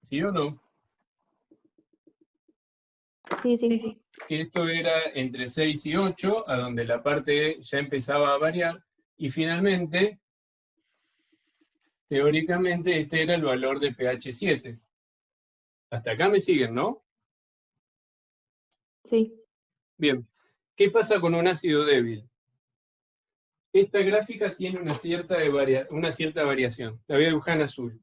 ¿Sí o no? Sí, sí. Que esto era entre 6 y 8, a donde la parte ya empezaba a variar, y finalmente, teóricamente, este era el valor de pH 7. Hasta acá me siguen, ¿no? Sí. Bien. ¿Qué pasa con un ácido débil? esta gráfica tiene una cierta variación. La voy a dibujar en azul.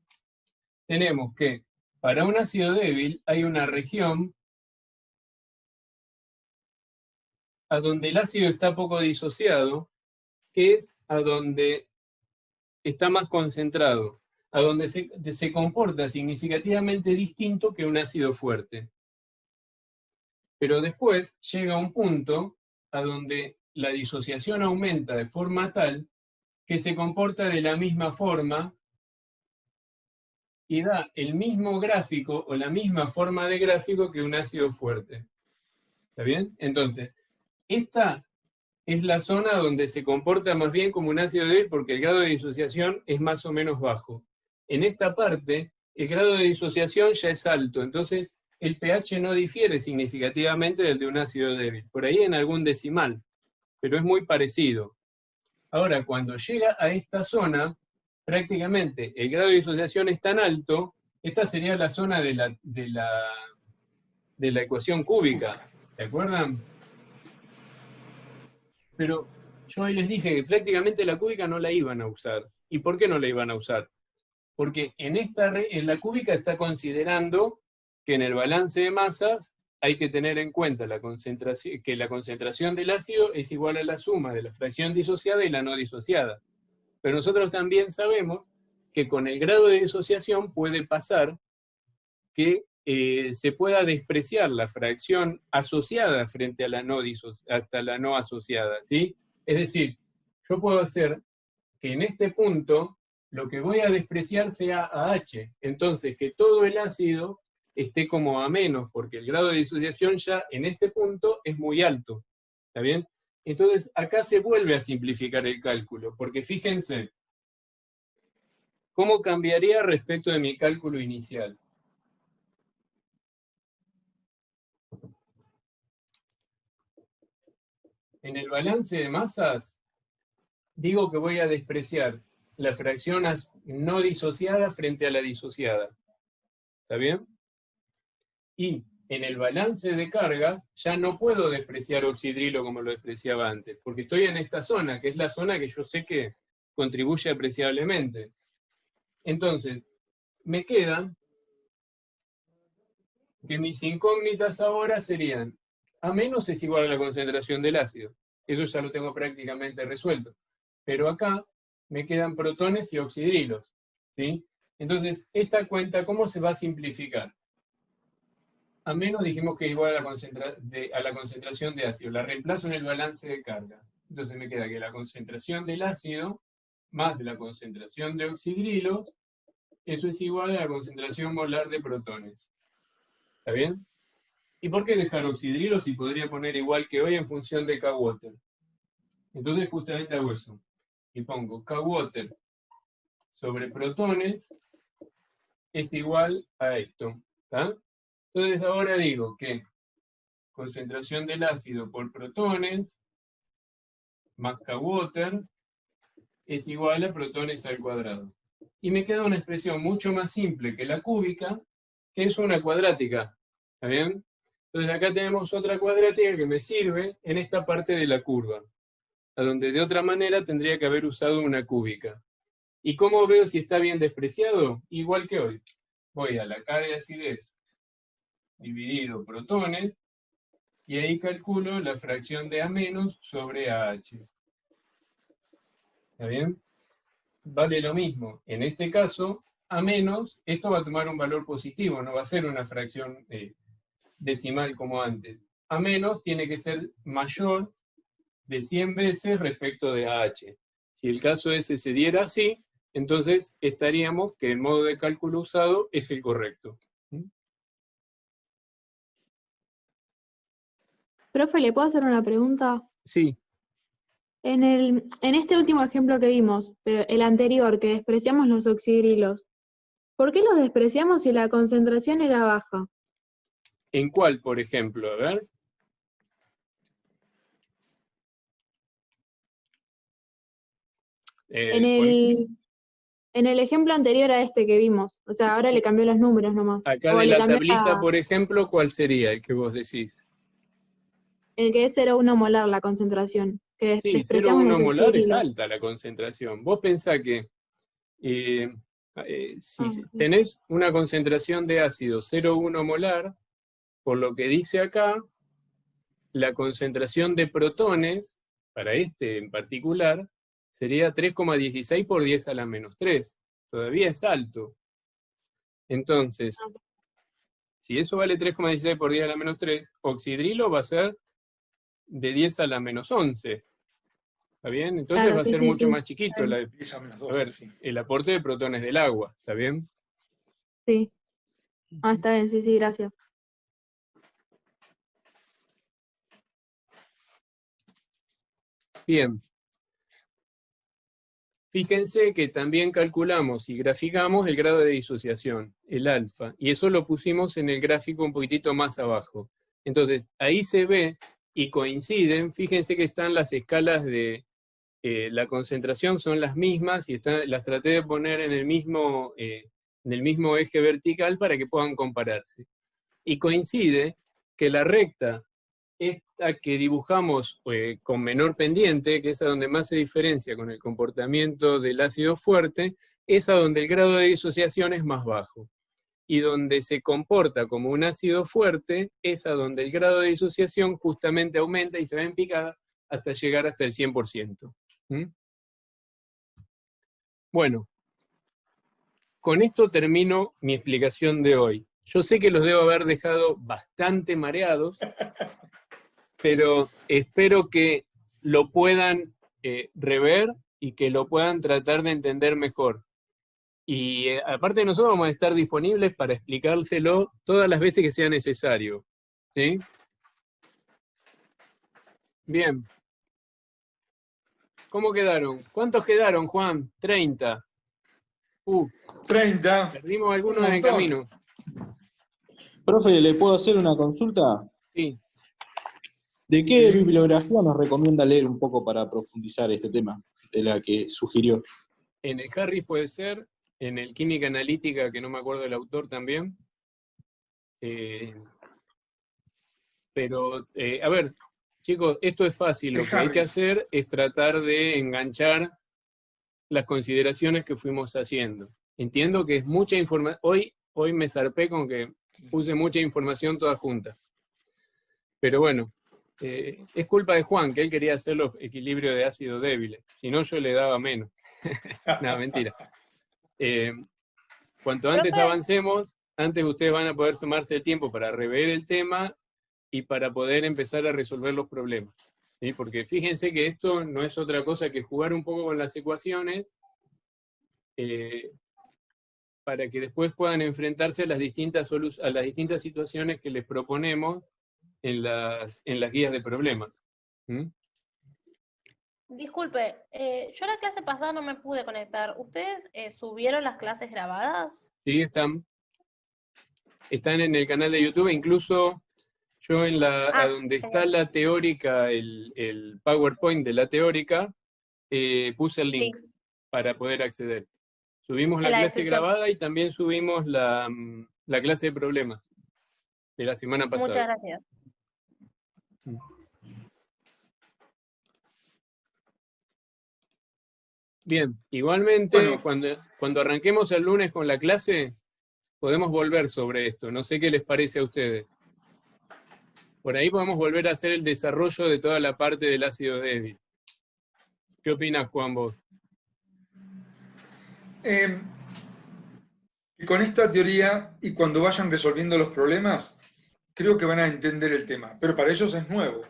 Tenemos que para un ácido débil hay una región a donde el ácido está poco disociado, que es a donde está más concentrado, a donde se comporta significativamente distinto que un ácido fuerte. Pero después llega un punto a donde la disociación aumenta de forma tal que se comporta de la misma forma y da el mismo gráfico o la misma forma de gráfico que un ácido fuerte. ¿Está bien? Entonces, esta es la zona donde se comporta más bien como un ácido débil porque el grado de disociación es más o menos bajo. En esta parte, el grado de disociación ya es alto, entonces el pH no difiere significativamente del de un ácido débil. Por ahí en algún decimal, pero es muy parecido. Ahora, cuando llega a esta zona, prácticamente el grado de disociación es tan alto, esta sería la zona de la ecuación cúbica, ¿se acuerdan? Pero yo hoy les dije que prácticamente la cúbica no la iban a usar. ¿Y por qué no la iban a usar? Porque en la cúbica está considerando que en el balance de masas hay que tener en cuenta que la concentración del ácido es igual a la suma de la fracción disociada y la no disociada. Pero nosotros también sabemos que con el grado de disociación puede pasar que se pueda despreciar la fracción asociada frente a la hasta la no asociada, ¿sí? Es decir, yo puedo hacer que en este punto lo que voy a despreciar sea AH, entonces que todo el ácido esté como a menos, porque el grado de disociación ya en este punto es muy alto, ¿está bien? Entonces acá se vuelve a simplificar el cálculo, porque fíjense, ¿cómo cambiaría respecto de mi cálculo inicial? En el balance de masas, digo que voy a despreciar la fracción no disociada frente a la disociada. ¿Está bien? Y en el balance de cargas, ya no puedo despreciar oxidrilo como lo despreciaba antes, porque estoy en esta zona, que es la zona que yo sé que contribuye apreciablemente. Entonces, me queda que mis incógnitas ahora serían, A- es igual a la concentración del ácido. Eso ya lo tengo prácticamente resuelto. Pero acá me quedan protones y oxidrilos, ¿sí? Entonces, esta cuenta, ¿cómo se va a simplificar? A menos dijimos que es igual a la concentración de ácido. La reemplazo en el balance de carga. Entonces me queda que la concentración del ácido más de la concentración de oxidrilos, eso es igual a la concentración molar de protones. ¿Está bien? ¿Y por qué dejar oxidrilos si podría poner igual que hoy en función de K-Water? Entonces justamente hago eso. Y pongo K-Water sobre protones es igual a esto. ¿Está? Entonces ahora digo que concentración del ácido por protones más K-Water es igual a protones al cuadrado. Y me queda una expresión mucho más simple que la cúbica, que es una cuadrática. ¿Está bien? Entonces acá tenemos otra cuadrática que me sirve en esta parte de la curva, a donde de otra manera tendría que haber usado una cúbica. ¿Y cómo veo si está bien despreciado? Igual que hoy. Voy a la K de acidez dividido protones, y ahí calculo la fracción de A- sobre AH. ¿Está bien? Vale lo mismo. En este caso, A-, esto va a tomar un valor positivo, no va a ser una fracción decimal como antes. A- tiene que ser mayor de 100 veces respecto de AH. Si el caso ese se diera así, entonces estaríamos que el modo de cálculo usado es el correcto. Profe, ¿le puedo hacer una pregunta? Sí. En este último ejemplo que vimos, pero el anterior, que despreciamos los oxidrilos, ¿por qué los despreciamos si la concentración era baja? ¿En cuál, por ejemplo? A ver. En el ejemplo anterior a este que vimos, o sea, ahora le cambió los números nomás. Acá O de le la cambió tablita, por ejemplo, ¿cuál sería el que vos decís? el que es 0,1 molar la concentración. que Sí, despreciamos 0,1 los molar es oxidrilos. alta la concentración. Vos pensás que si Ok. tenés una concentración de ácido 0,1 molar, por lo que dice acá, la concentración de protones, para este en particular, sería 3,16 por 10 a la menos 3. Todavía es alto. Entonces, si eso vale 3,16 por 10 a la menos 3, oxidrilo va a ser de 10 a la menos 11. ¿Está bien? Entonces Claro, va a sí, ser sí, mucho sí. más chiquito 10 a menos a 12, ver, sí. el aporte de protones del agua. ¿Está bien? Sí. Ah, está bien, sí, sí, gracias. Bien. Fíjense que también calculamos y graficamos el grado de disociación, el alfa, y eso lo pusimos en el gráfico un poquitito más abajo. Entonces, ahí se ve y coinciden, fíjense que están las escalas de la concentración, son las mismas, y las traté de poner en el mismo eje vertical para que puedan compararse. Y coincide que la recta, esta que dibujamos con menor pendiente, que es a donde más se diferencia con el comportamiento del ácido fuerte, es a donde el grado de disociación es más bajo. Y donde se comporta como un ácido fuerte, es a donde el grado de disociación justamente aumenta y se va en picada hasta llegar hasta el 100%. ¿Mm? Bueno, con esto termino mi explicación de hoy. Yo sé que los debo haber dejado bastante mareados, pero espero que lo puedan rever y que lo puedan tratar de entender mejor. Y aparte nosotros vamos a estar disponibles para explicárselo todas las veces que sea necesario. ¿Sí? Bien. ¿Cómo quedaron? ¿Cuántos quedaron, Juan? 30. 30. Perdimos Un algunos en el montón. camino. Profe, ¿le puedo hacer una consulta? Sí. ¿De qué Sí. bibliografía nos recomienda leer un poco para profundizar este tema de la que sugirió? En el Harris puede ser, en el Química Analítica, que no me acuerdo del autor también. Pero, a ver, chicos, esto es fácil. Lo El que hay que Harris. hacer es tratar de enganchar las consideraciones que fuimos haciendo. Entiendo que es mucha información. Hoy me zarpé con que puse mucha información toda junta. Pero bueno, es culpa de Juan, que él quería hacer los equilibrios de ácido débiles. Si no, yo le daba menos. No, mentira. Cuanto antes Profe. avancemos, antes ustedes van a poder sumarse el tiempo para rever el tema y para poder empezar a resolver los problemas. ¿Sí? Porque fíjense que esto no es otra cosa que jugar un poco con las ecuaciones para que después puedan enfrentarse a las distintas situaciones que les proponemos en las guías de problemas. ¿Mm? Disculpe, yo la clase pasada no me pude conectar. ¿Ustedes subieron las clases grabadas? Sí, están en el canal de YouTube, incluso yo a donde está la teórica, el PowerPoint de la teórica, puse el link para poder acceder. Subimos la En la clase descripción. grabada y también subimos la clase de problemas de la semana pasada. Muchas gracias. Bien, igualmente, cuando arranquemos el lunes con la clase, podemos volver sobre esto. No sé qué les parece a ustedes. Por ahí podemos volver a hacer el desarrollo de toda la parte del ácido débil. ¿Qué opinas, Juan, vos? Y con esta teoría, y cuando vayan resolviendo los problemas, creo que van a entender el tema. Pero para ellos es nuevo.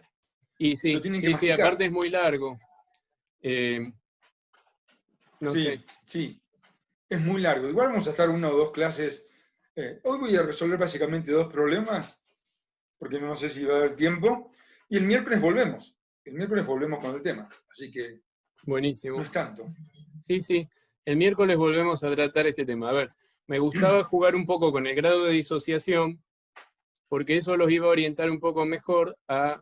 Y sí, Lo tienen que sí, masticar. aparte es muy largo. No sé. Sí, es muy largo. Igual vamos a estar una o dos clases. Hoy voy a resolver básicamente dos problemas, porque no sé si va a haber tiempo. Y el miércoles volvemos. El miércoles volvemos con el tema. Así que buenísimo. no es tanto. Sí. El miércoles volvemos a tratar este tema. A ver, me gustaba jugar un poco con el grado de disociación, porque eso los iba a orientar un poco mejor a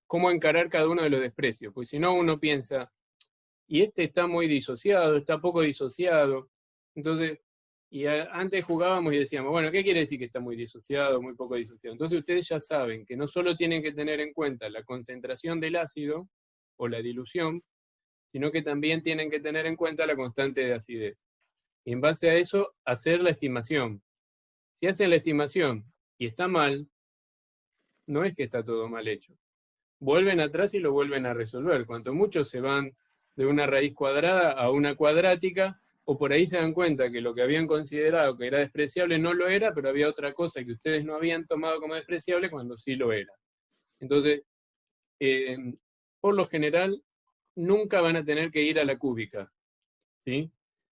cómo encarar cada uno de los desprecios. Porque si no, uno piensa, y este está muy disociado, está poco disociado. Entonces, antes jugábamos y decíamos, bueno, ¿qué quiere decir que está muy disociado, muy poco disociado? Entonces ustedes ya saben que no solo tienen que tener en cuenta la concentración del ácido, o la dilución, sino que también tienen que tener en cuenta la constante de acidez. Y en base a eso, hacer la estimación. Si hacen la estimación y está mal, no es que está todo mal hecho. Vuelven atrás y lo vuelven a resolver. Cuanto mucho se van de una raíz cuadrada a una cuadrática, o por ahí se dan cuenta que lo que habían considerado que era despreciable no lo era, pero había otra cosa que ustedes no habían tomado como despreciable cuando sí lo era. Entonces, por lo general, nunca van a tener que ir a la cúbica, ¿sí?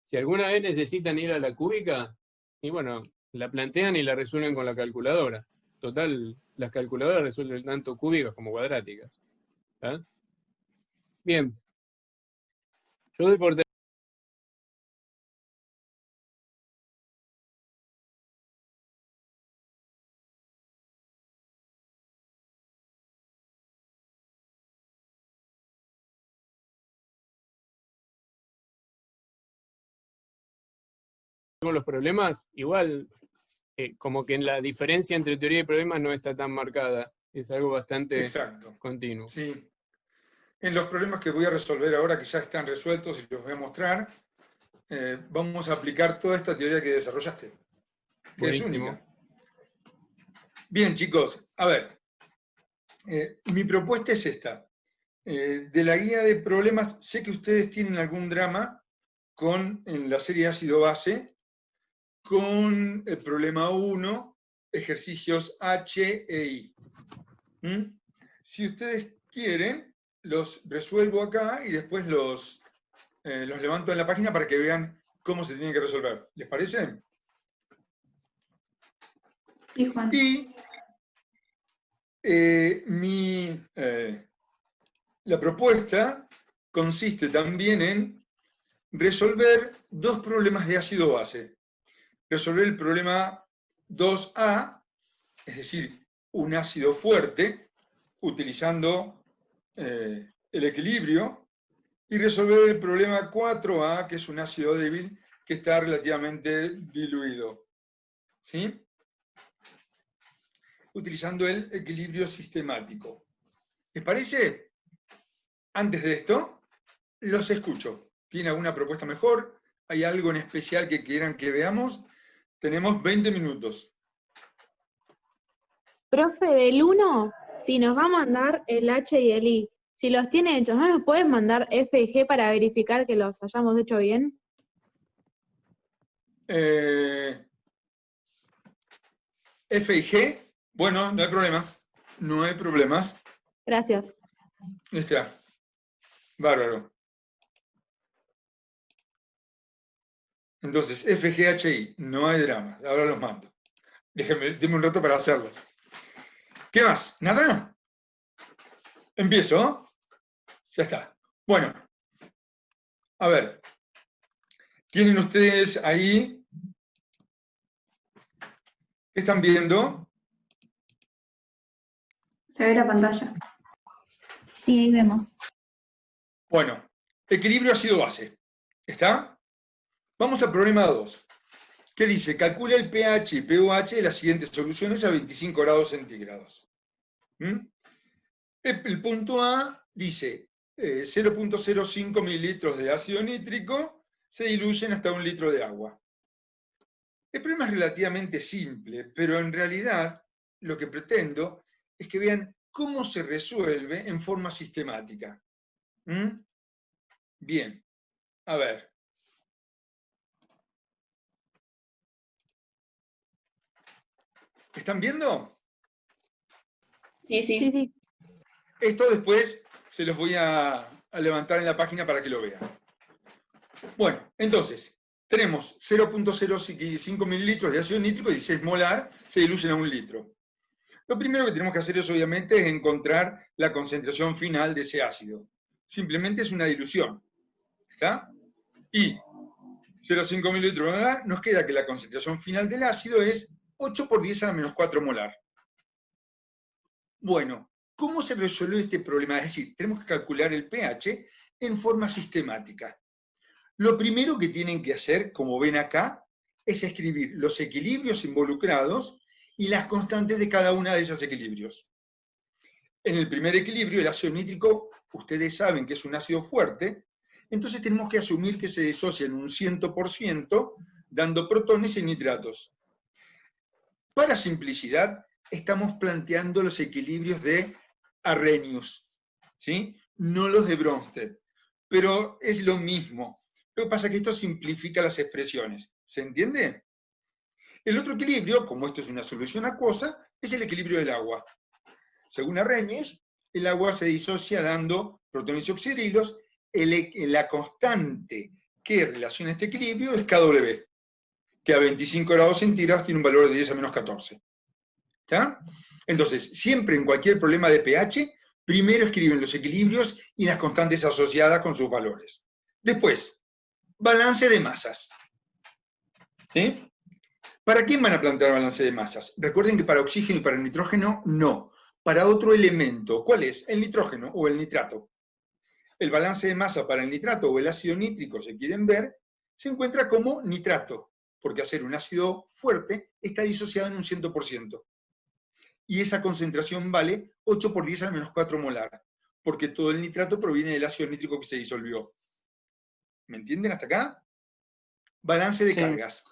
Si alguna vez necesitan ir a la cúbica, y bueno, la plantean y la resuelven con la calculadora. Total, las calculadoras resuelven tanto cúbicas como cuadráticas. ¿Ah? Bien. Yo doy por con los problemas, igual, como que la diferencia entre teoría y problemas no está tan marcada. Es algo bastante continuo. Sí. En los problemas que voy a resolver ahora, que ya están resueltos y los voy a mostrar, vamos a aplicar toda esta teoría que desarrollaste, que Buenísimo. es única. Bien, chicos, a ver. Mi propuesta es esta. De la guía de problemas, sé que ustedes tienen algún drama en la serie ácido-base, con el problema 1, ejercicios H e I. Si ustedes quieren, los resuelvo acá y después los levanto en la página para que vean cómo se tienen que resolver. ¿Les parece? Sí, Juan. Y la propuesta consiste también en resolver dos problemas de ácido-base. Resolver el problema 2A, es decir, un ácido fuerte, utilizando el equilibrio, y resolver el problema 4A, que es un ácido débil, que está relativamente diluido. ¿Sí? Utilizando el equilibrio sistemático. ¿Les parece? Antes de esto, los escucho. ¿Tiene alguna propuesta mejor? ¿Hay algo en especial que quieran que veamos? Tenemos 20 minutos. Profe, del 1, si nos va a mandar el H y el I, si los tiene hechos, ¿no nos puedes mandar F y G para verificar que los hayamos hecho bien? F y G, bueno, no hay problemas. No hay problemas. Gracias. Está. Bárbaro. Entonces, F, G, H, I, no hay dramas. Ahora los mando. Denme un rato para hacerlos. ¿Qué más? ¿Nada? ¿Empiezo? Ya está. Bueno. A ver. ¿Tienen ustedes ahí? ¿Qué están viendo? Se ve la pantalla. Sí, ahí vemos. Bueno, equilibrio ácido-base. ¿Está? Vamos al problema 2. ¿Qué dice? Calcula el pH y pOH de las siguientes soluciones a 25 grados centígrados. El punto A dice 0.05 mililitros de ácido nítrico se diluyen hasta 1 litro de agua. El problema es relativamente simple, pero en realidad lo que pretendo es que vean cómo se resuelve en forma sistemática. Bien, a ver. ¿Están viendo? Sí, sí. Sí, sí. Esto después se los voy a levantar en la página para que lo vean. Bueno, entonces, tenemos 0.05 mililitros de ácido nítrico, 16 molar, se diluyen a 1 litro. Lo primero que tenemos que hacer es, obviamente, es encontrar la concentración final de ese ácido. Simplemente es una dilución. ¿Está? Y 0,5 mililitros molar, nos queda que la concentración final del ácido es 8 por 10 a la menos 4 molar. Bueno, ¿cómo se resuelve este problema? Es decir, tenemos que calcular el pH en forma sistemática. Lo primero que tienen que hacer, como ven acá, es escribir los equilibrios involucrados y las constantes de cada una de esos equilibrios. En el primer equilibrio, el ácido nítrico ustedes saben que es un ácido fuerte, entonces tenemos que asumir que se disocia en un 100%, dando protones y nitratos. Para simplicidad, estamos planteando los equilibrios de Arrhenius, ¿sí? No los de Bronsted, pero es lo mismo. Lo que pasa es que esto simplifica las expresiones. ¿Se entiende? El otro equilibrio, como esto es una solución acuosa, es el equilibrio del agua. Según Arrhenius, el agua se disocia dando protones y oxidrilos. La constante que relaciona este equilibrio es Kw, que a 25 grados centígrados tiene un valor de 10 a menos 14. ¿Está? Entonces, siempre en cualquier problema de pH, primero escriben los equilibrios y las constantes asociadas con sus valores. Después, balance de masas. ¿Sí? ¿Para quién van a plantear balance de masas? Recuerden que para oxígeno y para el nitrógeno, no. Para otro elemento. ¿Cuál es? El nitrógeno o el nitrato. El balance de masa para el nitrato o el ácido nítrico, si quieren ver, se encuentra como nitrato, porque al ser un ácido fuerte, está disociado en un 100%. Y esa concentración vale 8 por 10 a menos 4 molar, porque todo el nitrato proviene del ácido nítrico que se disolvió. ¿Me entienden hasta acá? Balance de cargas.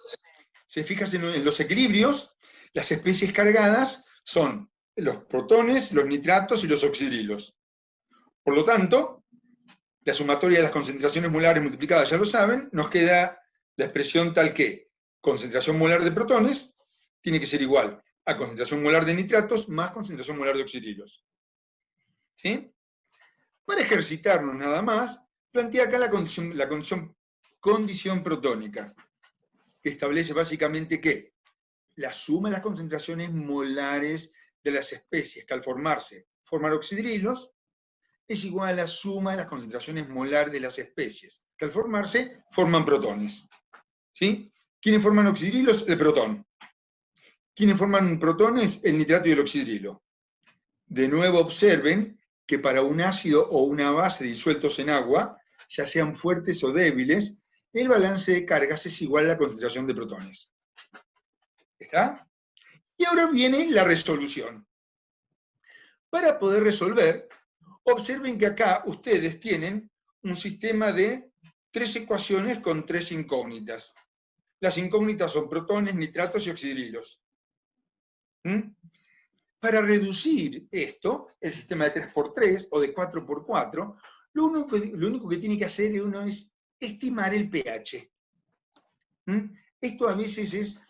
Se fijan en los equilibrios, las especies cargadas son los protones, los nitratos y los oxidrilos. Por lo tanto, la sumatoria de las concentraciones molares multiplicadas, ya lo saben, nos queda la expresión tal que concentración molar de protones tiene que ser igual a concentración molar de nitratos más concentración molar de oxidrilos. ¿Sí? Para ejercitarnos nada más, plantea acá la condición protónica, que establece básicamente que la suma de las concentraciones molares de las especies que al formarse forman oxidrilos es igual a la suma de las concentraciones molar de las especies que al formarse forman protones. ¿Sí? ¿Quiénes forman oxidrilos? El protón. ¿Quiénes forman protones? El nitrato y el oxidrilo. De nuevo observen que para un ácido o una base disueltos en agua, ya sean fuertes o débiles, el balance de cargas es igual a la concentración de protones. ¿Está? Y ahora viene la resolución. Para poder resolver, observen que acá ustedes tienen un sistema de 3 ecuaciones con 3 incógnitas. Las incógnitas son protones, nitratos y oxidrilos. Para reducir esto, el sistema de 3×3 o de 4×4, lo único que tiene que hacer uno es estimar el pH. Esto a veces es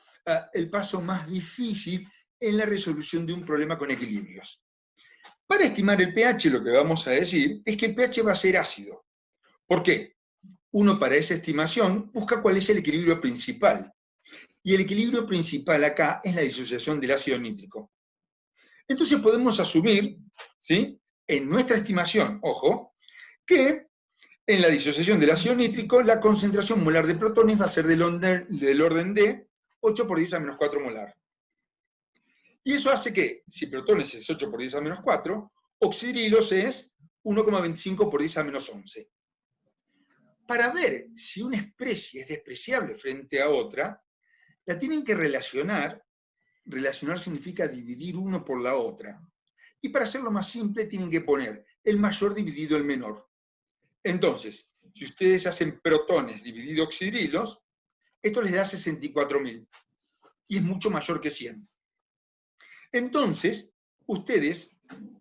el paso más difícil en la resolución de un problema con equilibrios. Para estimar el pH, lo que vamos a decir es que el pH va a ser ácido. ¿Por qué? Uno para esa estimación busca cuál es el equilibrio principal. Y el equilibrio principal acá es la disociación del ácido nítrico. Entonces podemos asumir, ¿sí?, en nuestra estimación, ojo, que en la disociación del ácido nítrico la concentración molar de protones va a ser del orden de 8 por 10 a menos 4 molar. Y eso hace que, si protones es 8 por 10 a menos 4, oxidrilos es 1,25 por 10 a menos 11. Para ver si una especie es despreciable frente a otra, la tienen que relacionar. Relacionar significa dividir uno por la otra. Y para hacerlo más simple, tienen que poner el mayor dividido el menor. Entonces, si ustedes hacen protones dividido oxidrilos, esto les da 64.000. Y es mucho mayor que 100. Entonces, ustedes,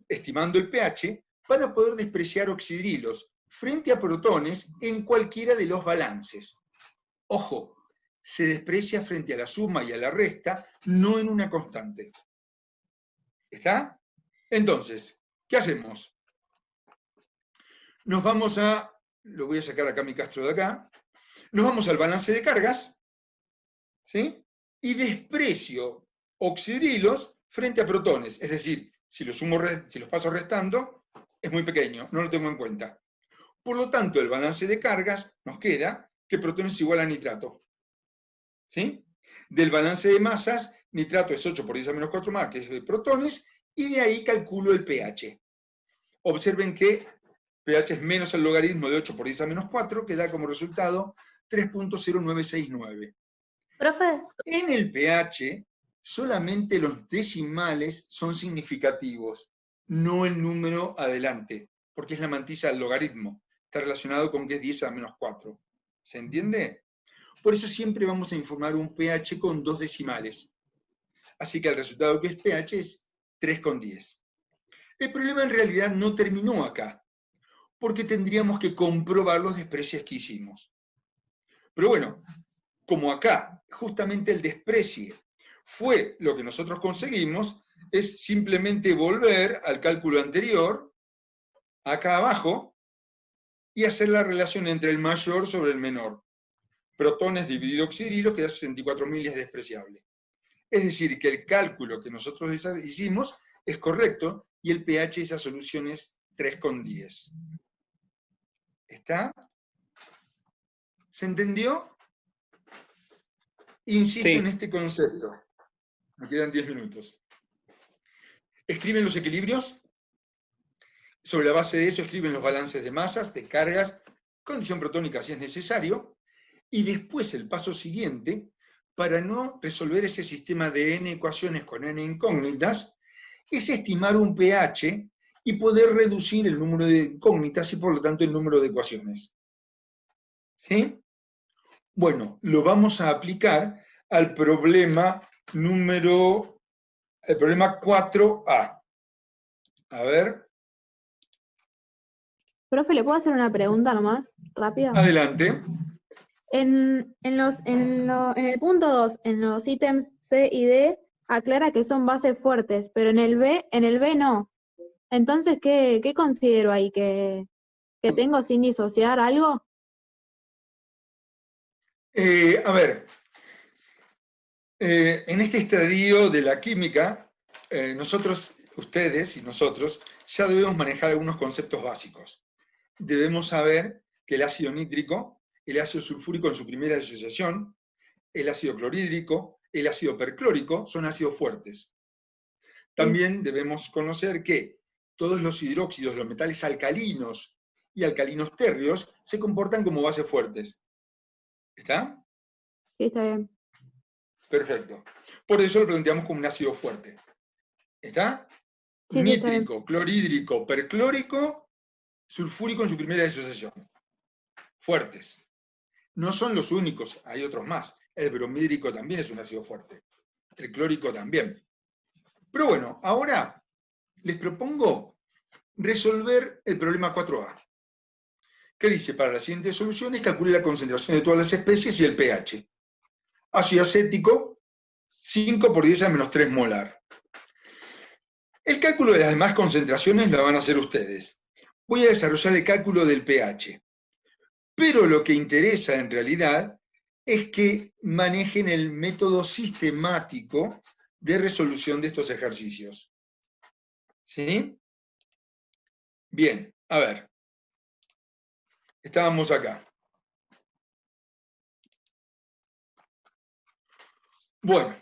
estimando el pH, van a poder despreciar oxidrilos frente a protones en cualquiera de los balances. Ojo, se desprecia frente a la suma y a la resta, no en una constante. ¿Está? Entonces, ¿qué hacemos? Nos vamos a, lo voy a sacar acá mi Castro de acá, nos vamos al balance de cargas, ¿sí? Y desprecio oxidrilos frente a protones, es decir, si los paso restando, es muy pequeño, no lo tengo en cuenta. Por lo tanto, el balance de cargas nos queda que protones es igual a nitrato. ¿Sí? Del balance de masas, nitrato es 8 por 10 a menos 4 más, que es de protones, y de ahí calculo el pH. Observen que pH es menos el logaritmo de 8 por 10 a menos 4, que da como resultado 3.0969. Profe. En el pH, solamente los decimales son significativos, no el número adelante. porque es la mantilla del logaritmo. Está relacionado con que es 10 a la menos 4. ¿Se entiende? Por eso siempre vamos a informar un pH con 2 decimales. Así que el resultado que es pH es 3,10. El problema en realidad no terminó acá, porque tendríamos que comprobar los desprecios que hicimos. Pero bueno, como acá justamente el desprecie fue lo que nosotros conseguimos, es simplemente volver al cálculo anterior, acá abajo, y hacer la relación entre el mayor sobre el menor. Protones dividido oxidrilos queda 64.000 y es despreciable. Es decir, que el cálculo que nosotros hicimos es correcto y el pH de esa solución es 3,10. ¿Está? ¿Se entendió? Insisto Sí. en este concepto. Me quedan 10 minutos. Escriben los equilibrios. Sobre la base de eso escriben los balances de masas, de cargas, condición protónica si es necesario. Y después el paso siguiente, para no resolver ese sistema de n ecuaciones con n incógnitas, es estimar un pH y poder reducir el número de incógnitas y por lo tanto el número de ecuaciones. ¿Sí? Bueno, lo vamos a aplicar al problema el problema 4A. A ver. Profe, ¿le puedo hacer una pregunta nomás? Rápida. Adelante. En el punto 2, en los ítems C y D, aclara que son bases fuertes, pero en el B no. Entonces, ¿qué considero ahí? ¿Que tengo sin disociar algo? A ver, en este estadio de la química, ustedes y nosotros, ya debemos manejar algunos conceptos básicos. Debemos saber que el ácido nítrico, el ácido sulfúrico en su primera disociación, el ácido clorhídrico, el ácido perclórico son ácidos fuertes. También debemos conocer que todos los hidróxidos, los metales alcalinos y alcalinos térreos, se comportan como bases fuertes. ¿Está? Sí, está bien. Perfecto. Por eso lo planteamos como un ácido fuerte. ¿Está? Sí, sí, está bien. Nítrico, clorhídrico, perclórico, sulfúrico en su primera disociación. Fuertes. No son los únicos, hay otros más. El bromídrico también es un ácido fuerte. El clórico también. Pero bueno, ahora les propongo resolver el problema 4A. ¿Qué dice? Para las siguientes soluciones, calcule la concentración de todas las especies y el pH. Ácido acético, 5 por 10 a menos 3 molar. El cálculo de las demás concentraciones lo van a hacer ustedes. Voy a desarrollar el cálculo del pH. Pero lo que interesa en realidad es que manejen el método sistemático de resolución de estos ejercicios. ¿Sí? Bien, a ver. Estábamos acá. Bueno,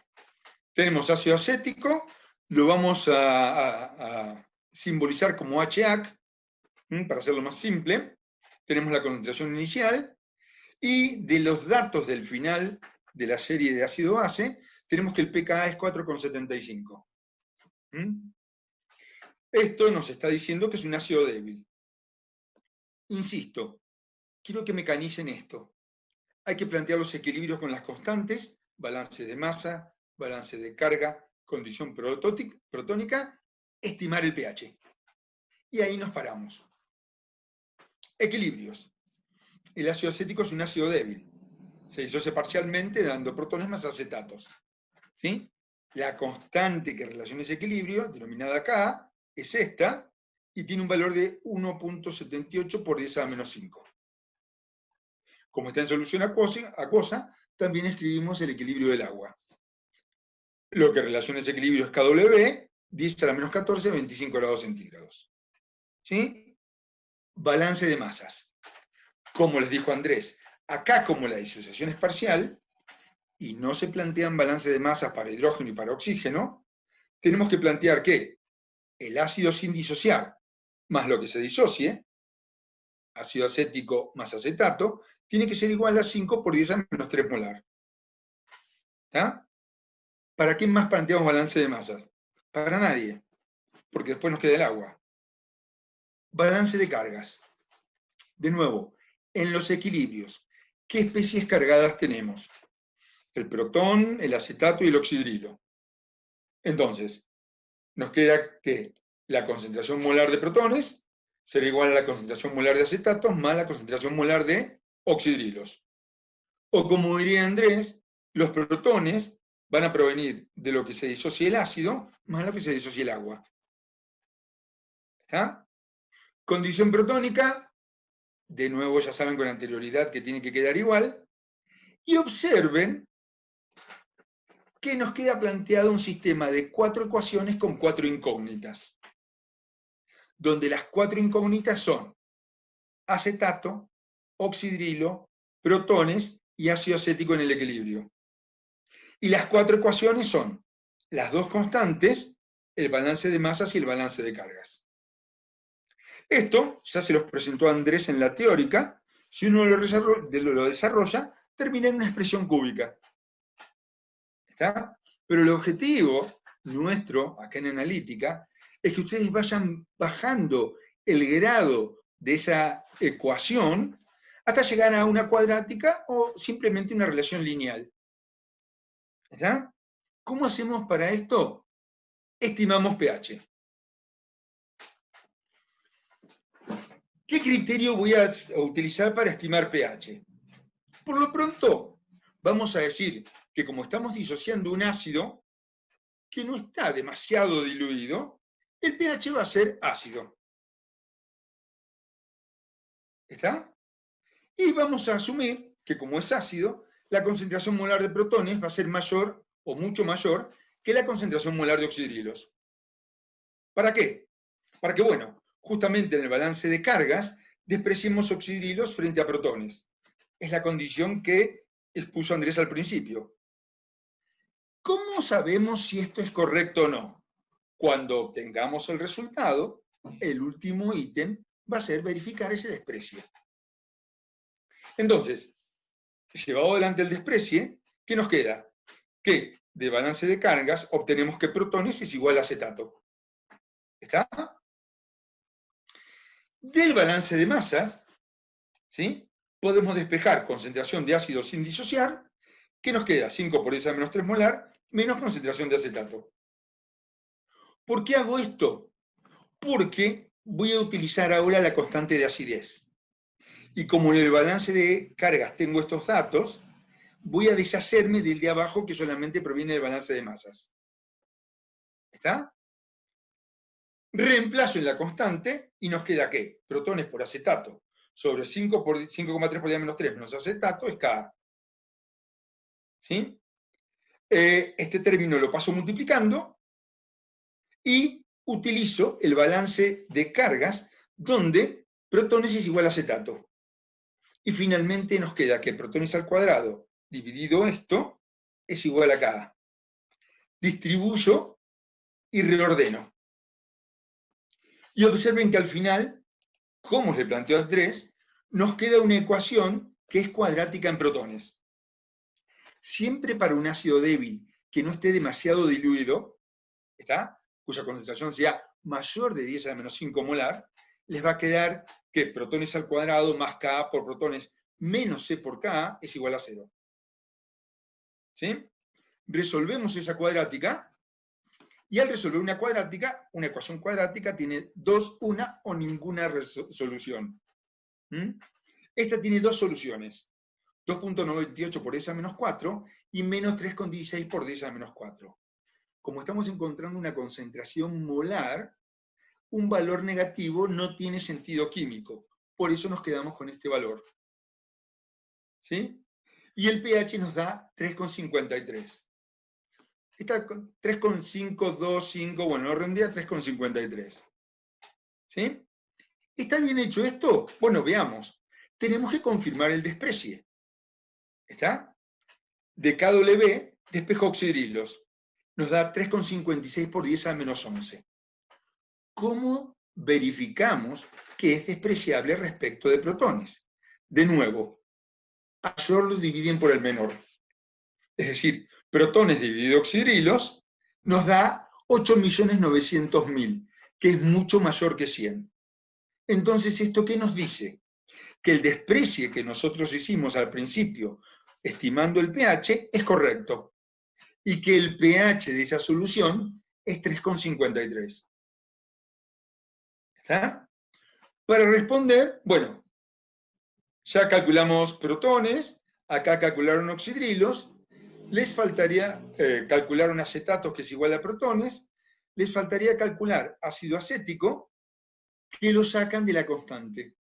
tenemos ácido acético, lo vamos a simbolizar como HAC, para hacerlo más simple. Tenemos la concentración inicial, y de los datos del final de la serie de ácido-base, tenemos que el pKa es 4,75. Esto nos está diciendo que es un ácido débil. Insisto, quiero que mecanicen esto. Hay que plantear los equilibrios con las constantes, balance de masa, balance de carga, condición protónica, estimar el pH. Y ahí nos paramos. Equilibrios. El ácido acético es un ácido débil. Se disocia parcialmente dando protones más acetatos. ¿Sí? La constante que relaciona ese equilibrio, denominada K, es esta, y tiene un valor de 1,78 por 10 a la menos 5. Como está en solución acuosa, también escribimos el equilibrio del agua. Lo que relaciona ese equilibrio es KW, 10 a la menos 14, 25 grados centígrados. ¿Sí? Balance de masas. Como les dijo Andrés, acá como la disociación es parcial, y no se plantean balance de masas para hidrógeno y para oxígeno, tenemos que plantear que el ácido sin disociar, más lo que se disocie, ácido acético más acetato, tiene que ser igual a 5 por 10 a menos 3 molar. ¿Está? ¿Para quién más planteamos balance de masas? Para nadie, porque después nos queda el agua. balance de cargas. De nuevo, en los equilibrios, ¿qué especies cargadas tenemos? El protón, el acetato y el oxidrilo. Entonces, nos queda que la concentración molar de protones será igual a la concentración molar de acetatos más la concentración molar de oxidrilos. O como diría Andrés, los protones van a provenir de lo que se disocia el ácido más lo que se disocia el agua. ¿Está? Condición protónica, de nuevo ya saben con anterioridad que tiene que quedar igual. Y observen que nos queda planteado un sistema de 4 ecuaciones con 4 incógnitas, donde las 4 incógnitas son acetato, oxidrilo, protones y ácido acético en el equilibrio. Y las 4 ecuaciones son las 2 constantes, el balance de masas y el balance de cargas. Esto ya se los presentó Andrés en la teórica. Si uno lo desarrolla, termina en una expresión cúbica. ¿Está? Pero el objetivo nuestro, acá en analítica, es que ustedes vayan bajando el grado de esa ecuación hasta llegar a una cuadrática o simplemente una relación lineal. ¿Está? ¿Cómo hacemos para esto? Estimamos pH. ¿Qué criterio voy a utilizar para estimar pH? Por lo pronto, vamos a decir que como estamos disociando un ácido que no está demasiado diluido, el pH va a ser ácido. ¿Está? Y vamos a asumir que como es ácido, la concentración molar de protones va a ser mayor o mucho mayor que la concentración molar de oxidrilos. ¿Para qué? Para que, bueno, justamente en el balance de cargas despreciemos oxidrilos frente a protones. Es la condición que expuso Andrés al principio. ¿Cómo sabemos si esto es correcto o no? Cuando obtengamos el resultado, el último ítem va a ser verificar ese desprecio. Entonces, llevado adelante el desprecie, ¿qué nos queda? Que de balance de cargas obtenemos que protones es igual a acetato. ¿Está? Del balance de masas, ¿sí?, podemos despejar concentración de ácido sin disociar, que nos queda 5 por 10⁻³ molar, menos concentración de acetato. ¿Por qué hago esto? Porque voy a utilizar ahora la constante de acidez. Y como en el balance de cargas tengo estos datos, voy a deshacerme del de abajo que solamente proviene del balance de masas. ¿Está? Reemplazo en la constante y nos queda ¿qué? Protones por acetato sobre 5 por 5,3 por 10⁻³ menos acetato es Ka. ¿Sí? Este término lo paso multiplicando y utilizo el balance de cargas donde protones es igual a acetato. Y finalmente nos queda que protones al cuadrado dividido esto es igual a Ka. Distribuyo y reordeno. Y observen que al final, como le planteó Andrés, nos queda una ecuación que es cuadrática en protones. Siempre para un ácido débil que no esté demasiado diluido, ¿está?, cuya concentración sea mayor de 10⁻⁵ molar, les va a quedar que protones al cuadrado más Ka por protones menos C por Ka es igual a 0. ¿Sí? Resolvemos esa cuadrática. Y al resolver una cuadrática, una ecuación cuadrática tiene una o ninguna solución. Esta tiene 2 soluciones. 2.98 por 10⁻⁴ y menos 3,16 por 10⁻⁴. Como estamos encontrando una concentración molar, un valor negativo no tiene sentido químico. Por eso nos quedamos con este valor. ¿Sí? Y el pH nos da 3,53. Está 3,525, bueno, lo rendía 3,53. ¿Sí? ¿Está bien hecho esto? Bueno, veamos. Tenemos que confirmar el desprecie. ¿Está? De KW, despejo oxidrilos. Nos da 3,56 por 10⁻11. ¿Cómo verificamos que es despreciable respecto de protones? De nuevo, a mayor lo dividen por el menor. Es decir, protones dividido oxidrilos nos da 8.900.000, que es mucho mayor que 100. Entonces, ¿esto qué nos dice? Que el desprecie que nosotros hicimos al principio, estimando el pH, es correcto. Y que el pH de esa solución es 3,53. ¿Está? Para responder, bueno, ya calculamos protones, acá calcularon oxidrilos, les faltaría calcularon acetatos, que es igual a protones, les faltaría calcular ácido acético, que lo sacan de la constante.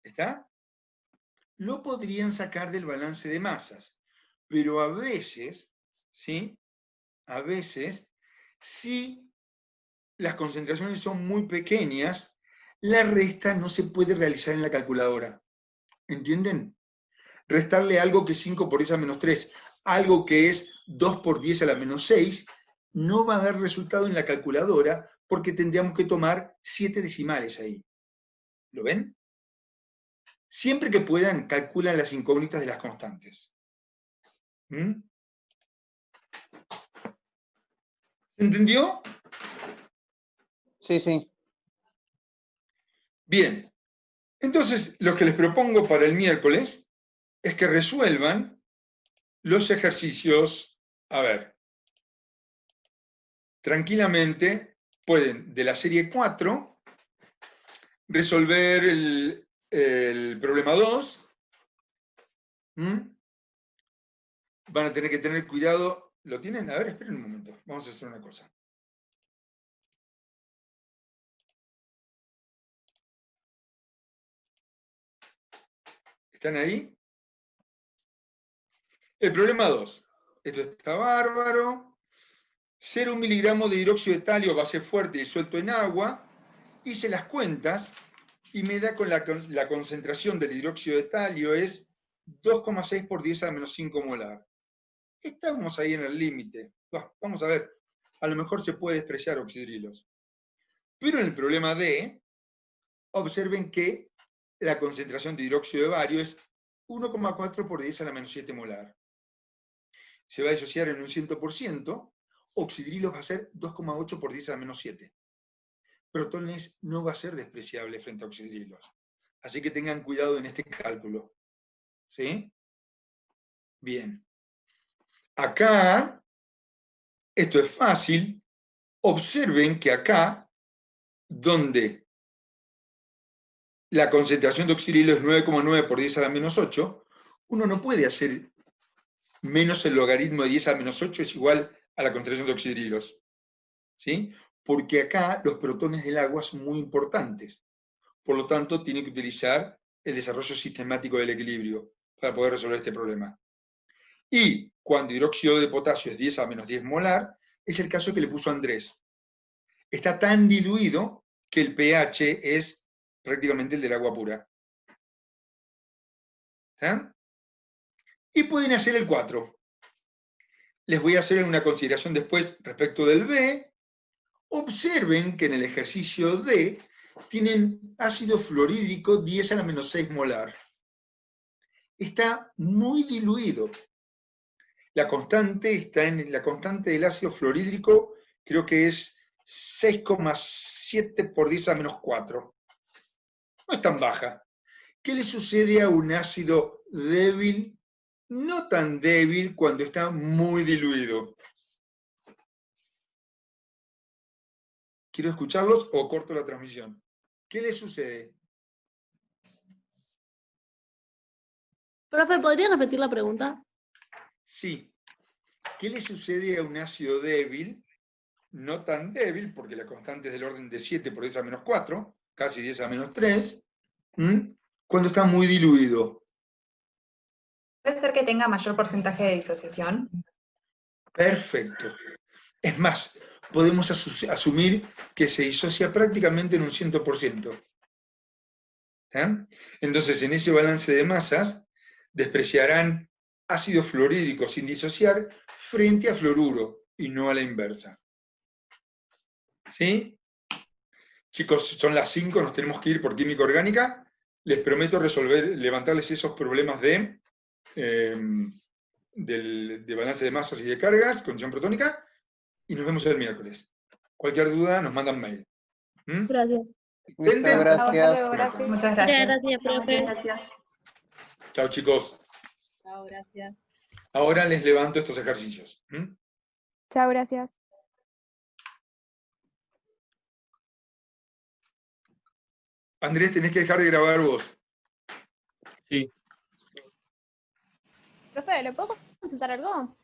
¿Está? Lo podrían sacar del balance de masas, pero a veces, ¿sí? A veces, si las concentraciones son muy pequeñas, la resta no se puede realizar en la calculadora. ¿Entienden? Restarle algo que es 5 por 10 a menos 3, algo que es 2 por 10 a la menos 6, no va a dar resultado en la calculadora porque tendríamos que tomar 7 decimales ahí. ¿Lo ven? Siempre que puedan, calculan las incógnitas de las constantes. ¿Mm? ¿Se entendió? Sí, sí. Bien. Entonces, lo que les propongo para el miércoles es que resuelvan los ejercicios, a ver, tranquilamente pueden, de la serie 4, resolver el problema 2. Van a tener que tener cuidado. ¿Lo tienen? A ver, esperen un momento. Vamos a hacer una cosa. ¿Están ahí? El problema 2. Esto está bárbaro. 0,1 miligramo de hidróxido de talio, base fuerte y suelto en agua. Hice las cuentas y me da con la concentración del hidróxido de talio es 2,6 por 10 a la menos 5 molar. Estamos ahí en el límite. Vamos a ver. A lo mejor se puede despreciar oxidrilos. Pero en el problema D, observen que la concentración de hidróxido de bario es 1,4 por 10 a la menos 7 molar. Se va a disociar en un 100%, oxidrilos va a ser 2,8 por 10 a la menos 7. Protones no va a ser despreciable frente a oxidrilos. Así que tengan cuidado en este cálculo. ¿Sí? Bien. Acá, esto es fácil. Observen que acá, donde la concentración de oxidrilo es 9,9 por 10 a la menos 8, uno no puede hacer menos el logaritmo de 10 a la menos 8 es igual a la concentración de oxidrilos. ¿Sí? Porque acá los protones del agua son muy importantes. Por lo tanto, tiene que utilizar el desarrollo sistemático del equilibrio para poder resolver este problema. Y cuando hidróxido de potasio es 10 a menos 10 molar, es el caso que le puso Andrés. Está tan diluido que el pH es prácticamente el del agua pura. ¿Está? Y pueden hacer el 4. Les voy a hacer una consideración después respecto del B. Observen que en el ejercicio D tienen ácido fluorhídrico 10 a la menos 6 molar. Está muy diluido. La constante está en la constante del ácido fluorhídrico, creo que es 6,7 por 10 a menos 4. No es tan baja. ¿Qué le sucede a un ácido débil? No tan débil cuando está muy diluido. ¿Quiero escucharlos o corto la transmisión? ¿Qué le sucede? Profe, ¿podría repetir la pregunta? Sí. ¿Qué le sucede a un ácido débil? No tan débil, porque la constante es del orden de 7 por 10 a menos 4, casi 10 a menos 3, cuando está muy diluido. ¿Puede ser que tenga mayor porcentaje de disociación? Perfecto. Es más, podemos asumir que se disocia prácticamente en un 100%. Entonces, en ese balance de masas, despreciarán ácido fluorhídrico sin disociar frente a fluoruro, y no a la inversa. ¿Sí? Chicos, son las 5, nos tenemos que ir por química orgánica. Les prometo levantarles esos problemas de balance de masas y de cargas, condición protónica, y nos vemos el miércoles. Cualquier duda nos mandan mail. Gracias. Listo, gracias. Muchas Muchas gracias. gracias, profe. Gracias. Chao, chicos. Chao, gracias. Ahora les levanto estos ejercicios. Chao, gracias. Andrés, tenés que dejar de grabar vos. Sí. Profe, ¿le puedo consultar algo?